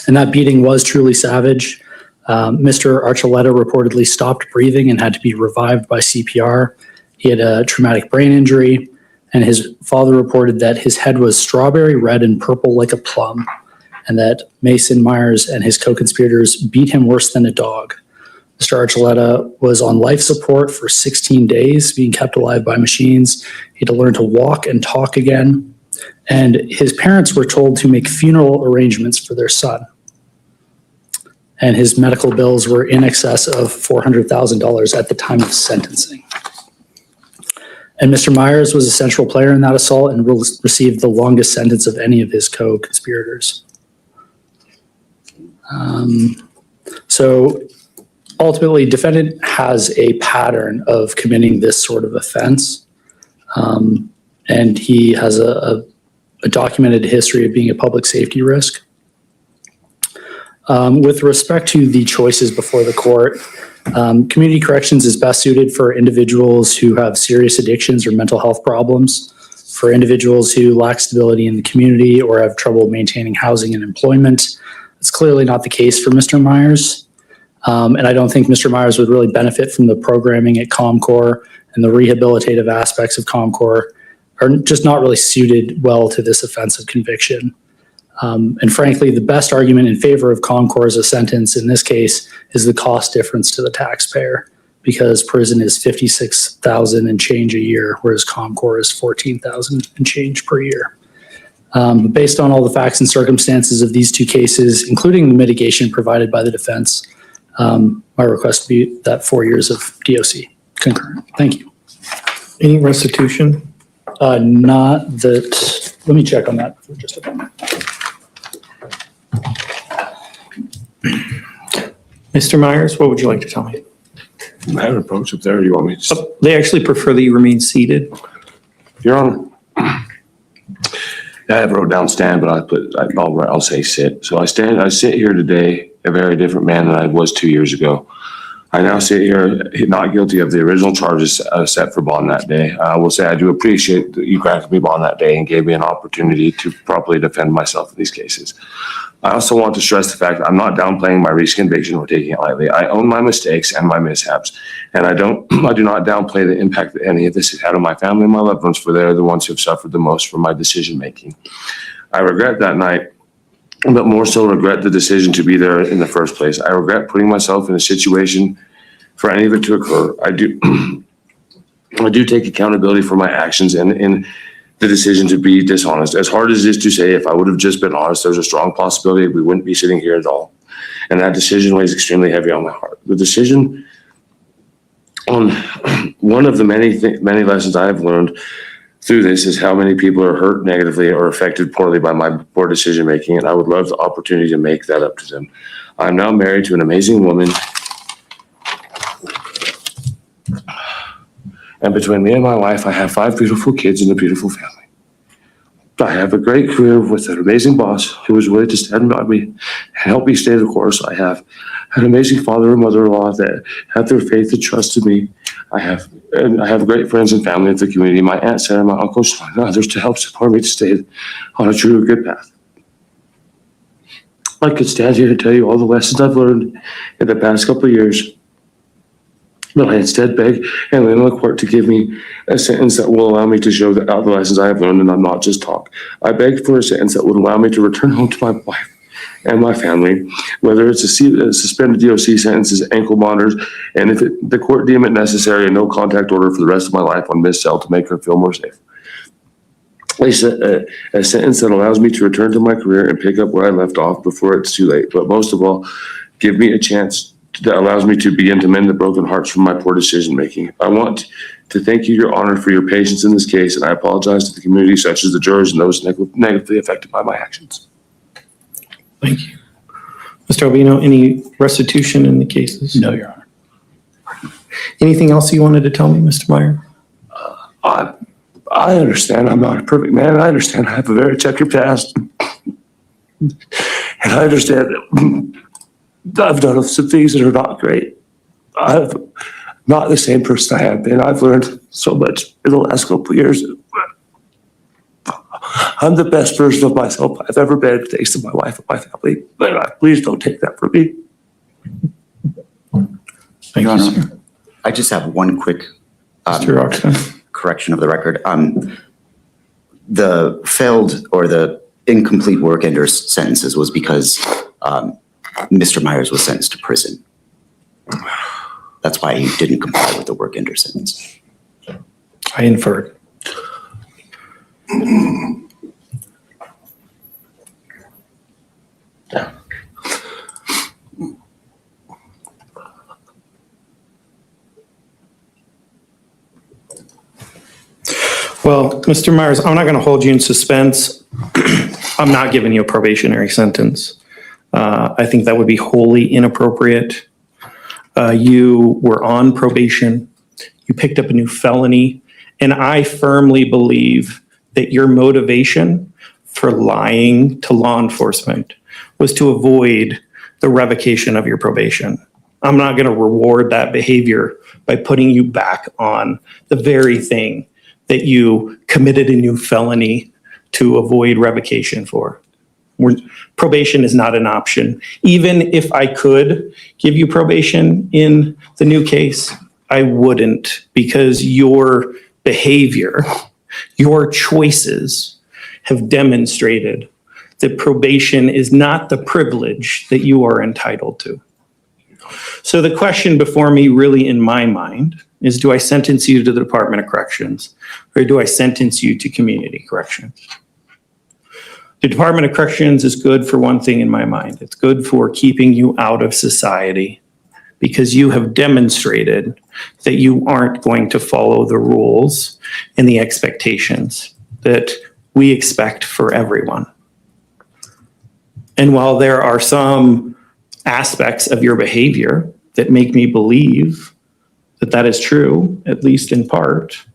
And that beating was truly savage. Mr. Archuleta reportedly stopped breathing and had to be revived by CPR. He had a traumatic brain injury, and his father reported that his head was strawberry red and purple like a plum, and that Mason Myers and his co-conspirators beat him worse than a dog. Mr. Archuleta was on life support for 16 days, being kept alive by machines. He had to learn to walk and talk again, and his parents were told to make funeral arrangements for their son. And his medical bills were in excess of $400,000 at the time of sentencing. And Mr. Myers was a central player in that assault and received the longest sentence of any of his co-conspirators. So ultimately, defendant has a pattern of committing this sort of offense. And he has a documented history of being a public safety risk. With respect to the choices before the court, community corrections is best suited for individuals who have serious addictions or mental health problems, for individuals who lack stability in the community or have trouble maintaining housing and employment. It's clearly not the case for Mr. Myers. And I don't think Mr. Myers would really benefit from the programming at ComCore, and the rehabilitative aspects of ComCore are just not really suited well to this offense of conviction. And frankly, the best argument in favor of ComCore as a sentence in this case is the cost difference to the taxpayer, because prison is $56,000 and change a year, whereas ComCore is $14,000 and change per year. But based on all the facts and circumstances of these two cases, including the mitigation provided by the defense, my request would be that 4 years of DOC concurrent. Thank you. Any restitution? Not that, let me check on that for just a moment. Mr. Myers, what would you like to tell me? I have an approach up there. Do you want me to? They actually prefer that you remain seated. Your Honor, I have wrote down stand, but I'll say sit. So I sit here today a very different man than I was 2 years ago. I now sit here not guilty of the original charges set for bond that day. I will say I do appreciate that you granted me bond that day and gave me an opportunity to properly defend myself in these cases. I also want to stress the fact that I'm not downplaying my recent conviction or taking it lightly. I own my mistakes and my mishaps, and I do not downplay the impact that any of this has had on my family and my loved ones, for they're the ones who have suffered the most from my decision making. I regret that night, but more so regret the decision to be there in the first place. I regret putting myself in a situation for any of it to occur. I do take accountability for my actions and in the decision to be dishonest. As hard as it is to say, if I would have just been honest, there's a strong possibility we wouldn't be sitting here at all. And that decision weighs extremely heavy on my heart. The decision on one of the many lessons I have learned through this is how many people are hurt negatively or affected poorly by my poor decision making, and I would love the opportunity to make that up to them. I'm now married to an amazing woman, and between me and my wife, I have 5 beautiful kids and a beautiful family. I have a great career with an amazing boss who was willing to stand by me and help me stay the course. I have an amazing father and mother-in-law that have their faith and trust in me. I have great friends and family in the community, my Aunt Sarah, my Uncle Sean, and others to help support me to stay on a true good path. I could stand here and tell you all the lessons I've learned in the past couple of years, but I instead beg and lean on the court to give me a sentence that will allow me to show the lessons I have learned and I'm not just talk. I beg for a sentence that would allow me to return home to my wife and my family, whether it's a suspended DOC sentences, ankle monitors, and if the court deem it necessary, a no contact order for the rest of my life on Miss Cell to make her feel more safe. A sentence that allows me to return to my career and pick up where I left off before it's too late. But most of all, give me a chance that allows me to begin to mend the broken hearts from my poor decision making. I want to thank you, Your Honor, for your patience in this case, and I apologize to the community, such as the jurors and those negatively affected by my actions. Thank you. Mr. Albino, any restitution in the cases? No, Your Honor. Anything else you wanted to tell me, Mr. Meyer? I understand I'm not a perfect man. I understand I have a very checkered past. And I understand that I've done some things that are not great. I'm not the same person I have been. I've learned so much in the last couple of years. I'm the best version of myself I've ever been, thanks to my wife and my family. But please don't take that from me. Thank Your you, Honor, sir. I just have one quick Mr. Roxton. correction of the record. The failed or the incomplete work ender sentences was because Mr. Myers was sentenced to prison. That's why he didn't comply with the work ender sentence. I inferred. Well, Mr. Myers, I'm not going to hold you in suspense. I'm not giving you a probationary sentence. I think that would be wholly inappropriate. You were on probation. You picked up a new felony. And I firmly believe that your motivation for lying to law enforcement was to avoid the revocation of your probation. I'm not going to reward that behavior by putting you back on the very thing that you committed a new felony to avoid revocation for. Probation is not an option. Even if I could give you probation in the new case, I wouldn't, because your behavior, your choices have demonstrated that probation is not the privilege that you are entitled to. So the question before me, really in my mind, is do I sentence you to the Department of Corrections or do I sentence you to community corrections? The Department of Corrections is good for one thing in my mind. It's good for keeping you out of society because you have demonstrated that you aren't going to follow the rules and the expectations that we expect for everyone. And while there are some aspects of your behavior that make me believe that that is true, at least in part,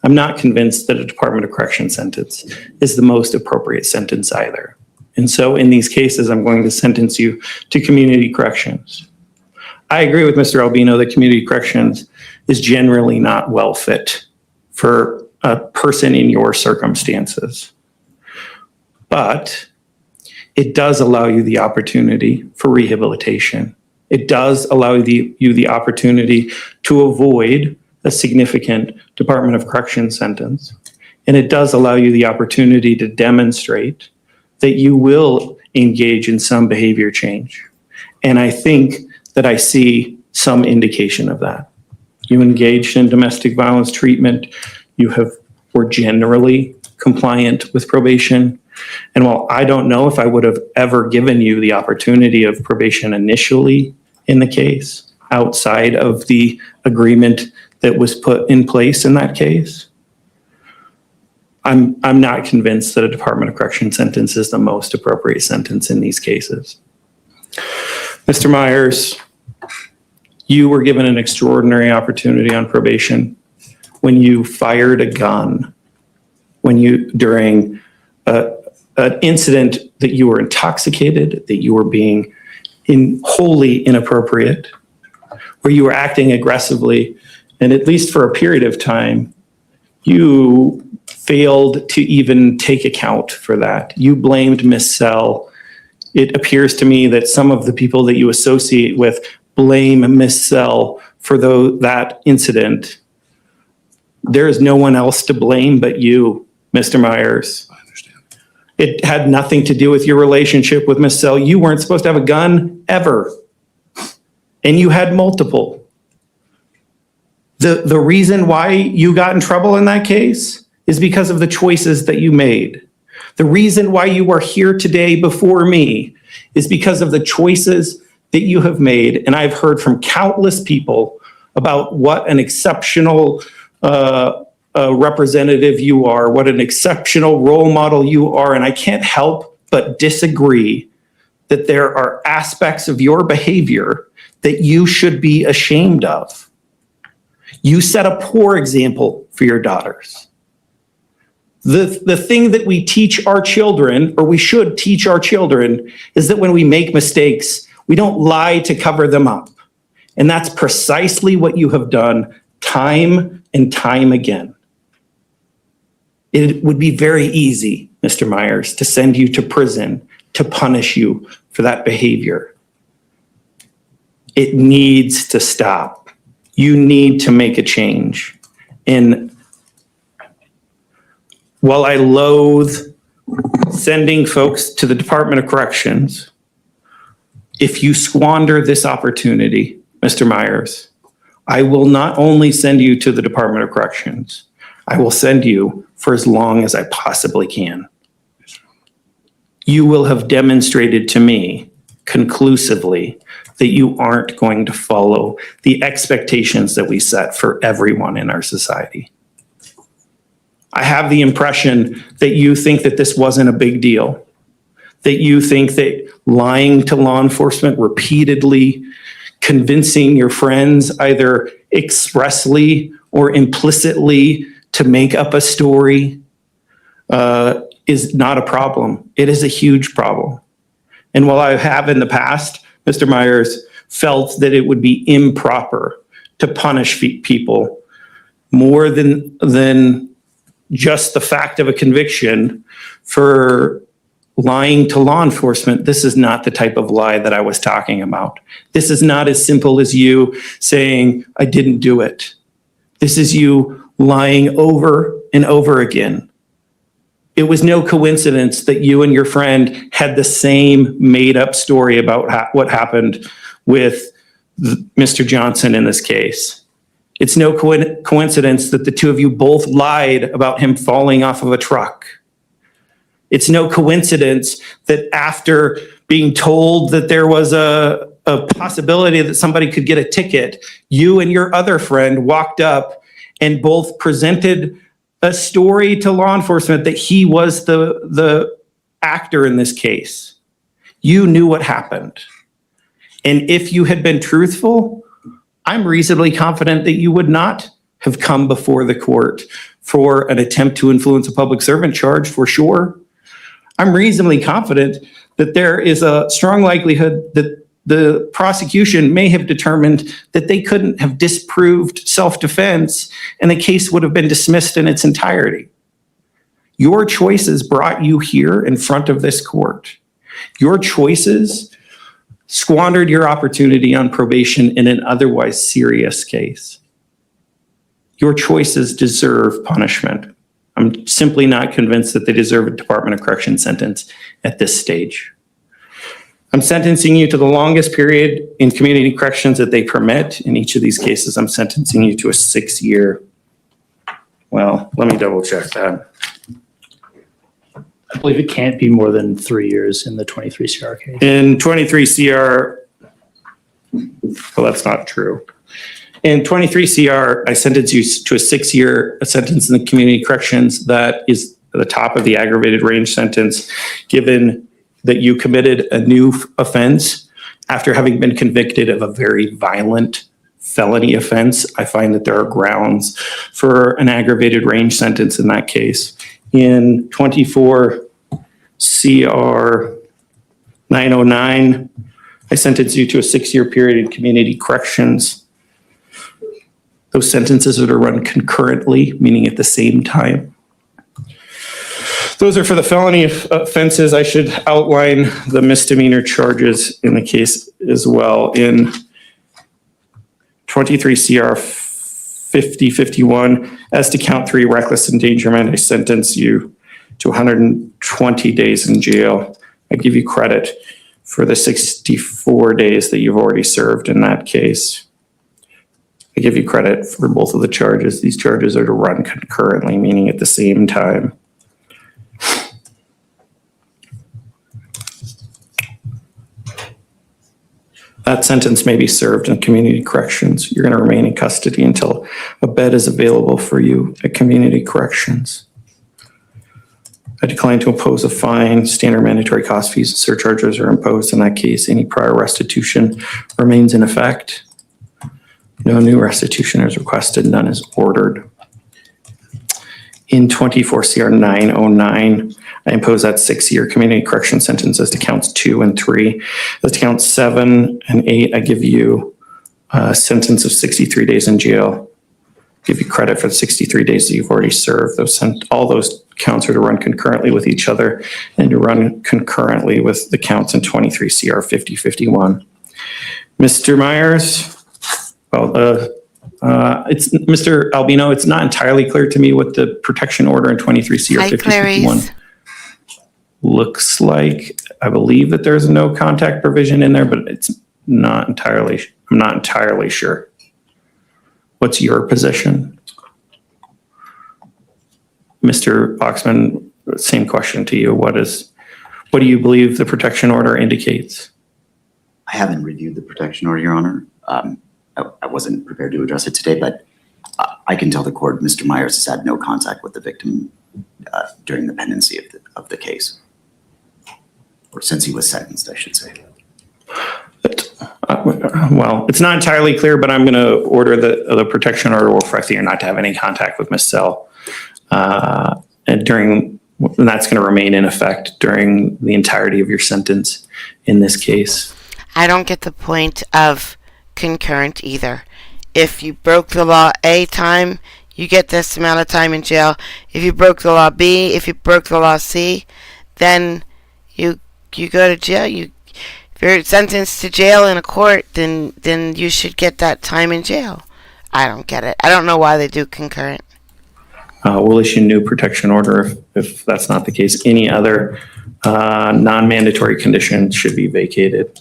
I'm not convinced that a Department of Corrections sentence is the most appropriate sentence either. And so in these cases, I'm going to sentence you to community corrections. I agree with Mr. Albino that community corrections is generally not well fit for a person in your circumstances. But it does allow you the opportunity for rehabilitation. It does allow you the opportunity to avoid a significant Department of Corrections sentence. And it does allow you the opportunity to demonstrate that you will engage in some behavior change. And I think that I see some indication of that. You engaged in domestic violence treatment. You were generally compliant with probation. And while I don't know if I would have ever given you the opportunity of probation initially in the case, outside of the agreement that was put in place in that case, I'm not convinced that a Department of Corrections sentence is the most appropriate sentence in these cases. Mr. Myers, you were given an extraordinary opportunity on probation when you fired a gun, during an incident that you were intoxicated, that you were being wholly inappropriate, where you were acting aggressively, and at least for a period of time, you failed to even take account for that. You blamed Miss Sell. It appears to me that some of the people that you associate with blame Miss Sell for that incident. There is no one else to blame but you, Mr. Myers. I understand. It had nothing to do with your relationship with Miss Sell. You weren't supposed to have a gun ever. And you had multiple. The reason why you got in trouble in that case is because of the choices that you made. The reason why you are here today before me is because of the choices that you have made. And I've heard from countless people about what an exceptional representative you are, what an exceptional role model you are. And I can't help but disagree that there are aspects of your behavior that you should be ashamed of. You set a poor example for your daughters. The thing that we teach our children, or we should teach our children, is that when we make mistakes, we don't lie to cover them up. And that's precisely what you have done time and time again. It would be very easy, Mr. Myers, to send you to prison to punish you for that behavior. It needs to stop. You need to make a change. And while I loathe sending folks to the Department of Corrections, if you squander this opportunity, Mr. Myers, I will not only send you to the Department of Corrections, I will send you for as long as I possibly can. You will have demonstrated to me conclusively that you aren't going to follow the expectations that we set for everyone in our society. I have the impression that you think that this wasn't a big deal, that you think that lying to law enforcement repeatedly, convincing your friends either expressly or implicitly to make up a story is not a problem. It is a huge problem. And while I have in the past, Mr. Myers, felt that it would be improper to punish people more than just the fact of a conviction for lying to law enforcement, this is not the type of lie that I was talking about. This is not as simple as you saying, I didn't do it. This is you lying over and over again. It was no coincidence that you and your friend had the same made up story about what happened with Mr. Johnson in this case. It's no coincidence that the two of you both lied about him falling off of a truck. It's no coincidence that after being told that there was a possibility that somebody could get a ticket, you and your other friend walked up and both presented a story to law enforcement that he was the actor in this case. You knew what happened. And if you had been truthful, I'm reasonably confident that you would not have come before the court for an attempt to influence a public servant charge, for sure. I'm reasonably confident that there is a strong likelihood that the prosecution may have determined that they couldn't have disproved self-defense and the case would have been dismissed in its entirety. Your choices brought you here in front of this court. Your choices squandered your opportunity on probation in an otherwise serious case. Your choices deserve punishment. I'm simply not convinced that they deserve a Department of Corrections sentence at this stage. I'm sentencing you to the longest period in community corrections that they permit. In each of these cases, I'm sentencing you to a 6-year. Well, let me double check that. I believe it can't be more than 3 years in the 23 CR case. In 23 CR, well, that's not true. In 23 CR, I sentenced you to a 6-year sentence in the community corrections. That is the top of the aggravated range sentence, given that you committed a new offense after having been convicted of a very violent felony offense. I find that there are grounds for an aggravated range sentence in that case. In 24 CR 909, I sentenced you to a 6-year period in community corrections. Those sentences are to run concurrently, meaning at the same time. Those are for the felony offenses. I should outline the misdemeanor charges in the case as well. In 23 CR 5051, as to count 3, reckless endangerment, I sentence you to 120 days in jail. I give you credit for the 64 days that you've already served in that case. I give you credit for both of the charges. These charges are to run concurrently, meaning at the same time. That sentence may be served in community corrections. You're going to remain in custody until a bed is available for you at community corrections. I decline to impose a fine. Standard mandatory cost fees and surcharges are imposed. In that case, any prior restitution remains in effect. No new restitution is requested. None is ordered. In 24 CR 909, I impose that 6-year community correction sentence as to counts 2 and 3. As to counts 7 and 8, I give you a sentence of 63 days in jail. Give you credit for the 63 days that you've already served. All those counts are to run concurrently with each other and to run concurrently with the counts in 23 CR 5051. Mr. Myers, it's Mr. Albino. It's not entirely clear to me what the protection order in 23 CR 5051 looks like. I believe that there's no contact provision in there, but it's not entirely. I'm not entirely sure. What's your position? Mr. Oxman, same question to you. What do you believe the protection order indicates? I haven't reviewed the protection order, Your Honor. I wasn't prepared to address it today, but I can tell the court Mr. Myers has had no contact with the victim during the pendency of the case. Or since he was sentenced, I should say. Well, it's not entirely clear, but I'm going to order the protection order will reflect that you're not to have any contact with Ms. Sell. And that's going to remain in effect during the entirety of your sentence in this case. I don't get the point of concurrent either. If you broke the law A time, you get this amount of time in jail. If you broke the law B, if you broke the law C, then you go to jail. If you're sentenced to jail in a court, then you should get that time in jail. I don't get it. I don't know why they do concurrent. We'll issue a new protection order if that's not the case. Any other non-mandatory conditions should be vacated.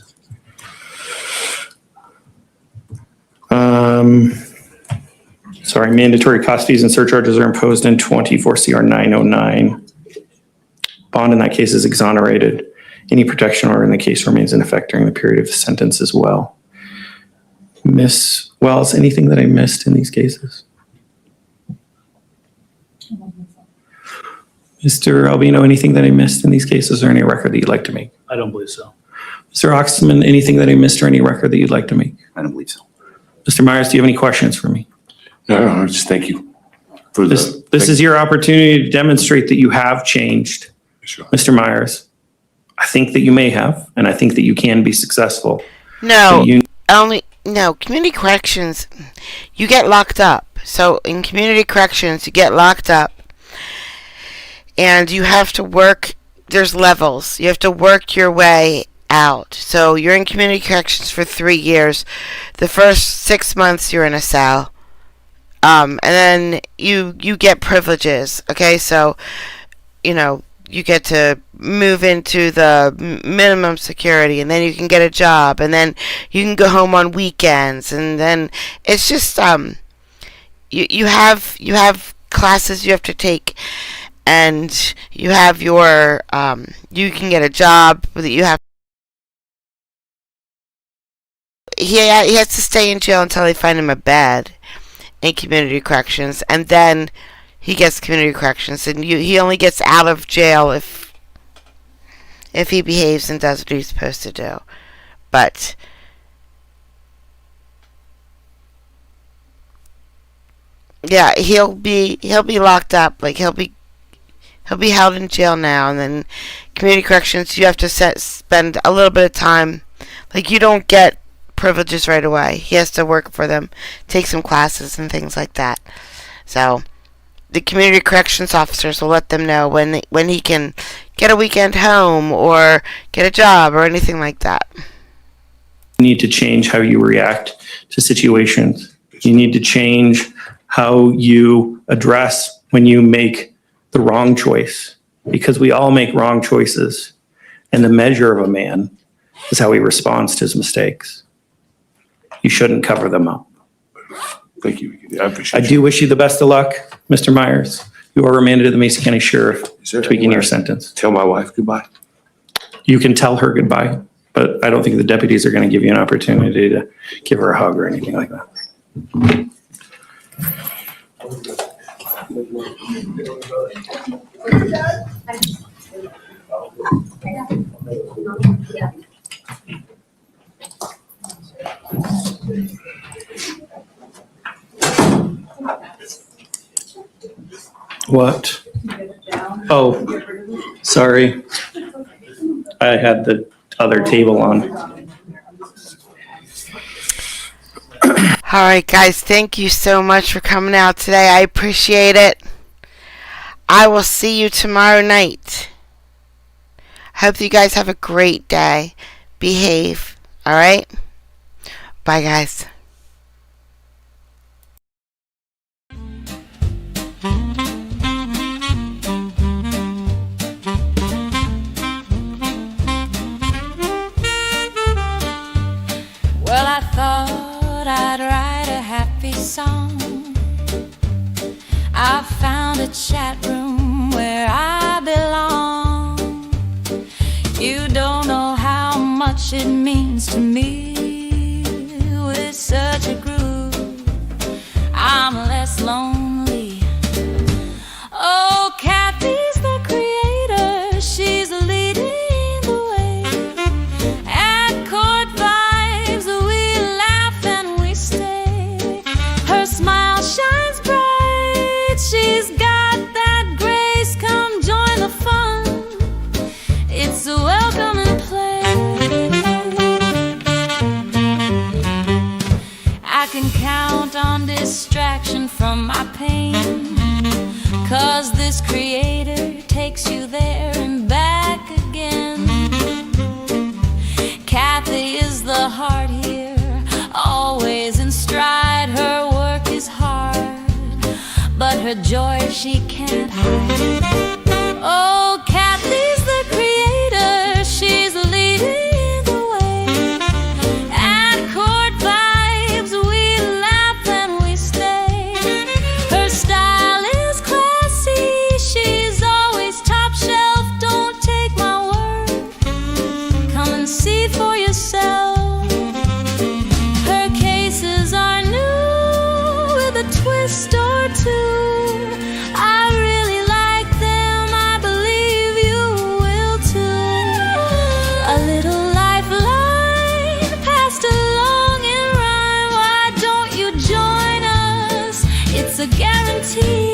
Mandatory cost fees and surcharges are imposed in 24 CR 909. Bond in that case is exonerated. Any protection order in the case remains in effect during the period of the sentence as well. Ms. Wells, anything that I missed in these cases? Mr. Albino, anything that I missed in these cases or any record that you'd like to make? I don't believe so. Mr. Oxman, anything that I missed or any record that you'd like to make? I don't believe so. Mr. Myers, do you have any questions for me? No, just thank you for This is your opportunity to demonstrate that you have changed, Mr. Myers. I think that you may have, and I think that you can be successful. No, community corrections, you get locked up. So in community corrections, you get locked up and you have to work, there's levels. You have to work your way out. So you're in community corrections for 3 years. The first 6 months you're in a cell. And then you get privileges. Okay, so, you get to move into the minimum security, and then you can get a job, and then you can go home on weekends, and then it's just you have classes you have to take, and you have your you can get a job that you have. He has to stay in jail until they find him a bed in community corrections, and then he gets community corrections, and he only gets out of jail if he behaves and does what he's supposed to do. But yeah, he'll be locked up. Like he'll be held in jail now, and then community corrections you have to spend a little bit of time. Like you don't get privileges right away. He has to work for them, take some classes and things like that. So the community corrections officers will let them know when he can get a weekend home or get a job or anything like that. You need to change how you react to situations. You need to change how you address when you make the wrong choice, because we all make wrong choices, and the measure of a man is how he responds to his mistakes. You shouldn't cover them up. Thank you. I appreciate I do wish you the best of luck, Mr. Myers. You are remanded to the Mason County Sheriff to begin your sentence. Tell my wife goodbye. You can tell her goodbye, but I don't think the deputies are going to give you an opportunity to give her a hug or anything like that. What? Oh, sorry. I had the other table on. All right, guys, thank you so much for coming out today. I appreciate it. I will see you tomorrow night. Hope you guys have a great day. Behave. All right? Bye, guys. Well, I thought I'd write a happy song. I found a chat room where I belong. You don't know how much it means to me. With such a groove, I'm less lonely. Oh, Kathy's the creator. She's leading the way. At Court Vibes, we laugh and we stay. Her smile shines bright. She's got that grace. Come join the fun. It's a welcome and play. I can count on distraction from my pain, 'cause this creator takes you there and back again. Kathy is the heart here, always in stride. Her work is hard, but her joy she can't hide. Oh, Kathy's the creator, she's leading the way. At Court Vibes, we laugh and we stay. Her style is classy, she's always top shelf. Don't take my word, come and see for yourself. Her cases are new with a twist or two. I really like them, I believe you will too. A little lifeline passed along in rhyme. Why don't you join us? It's a guarantee.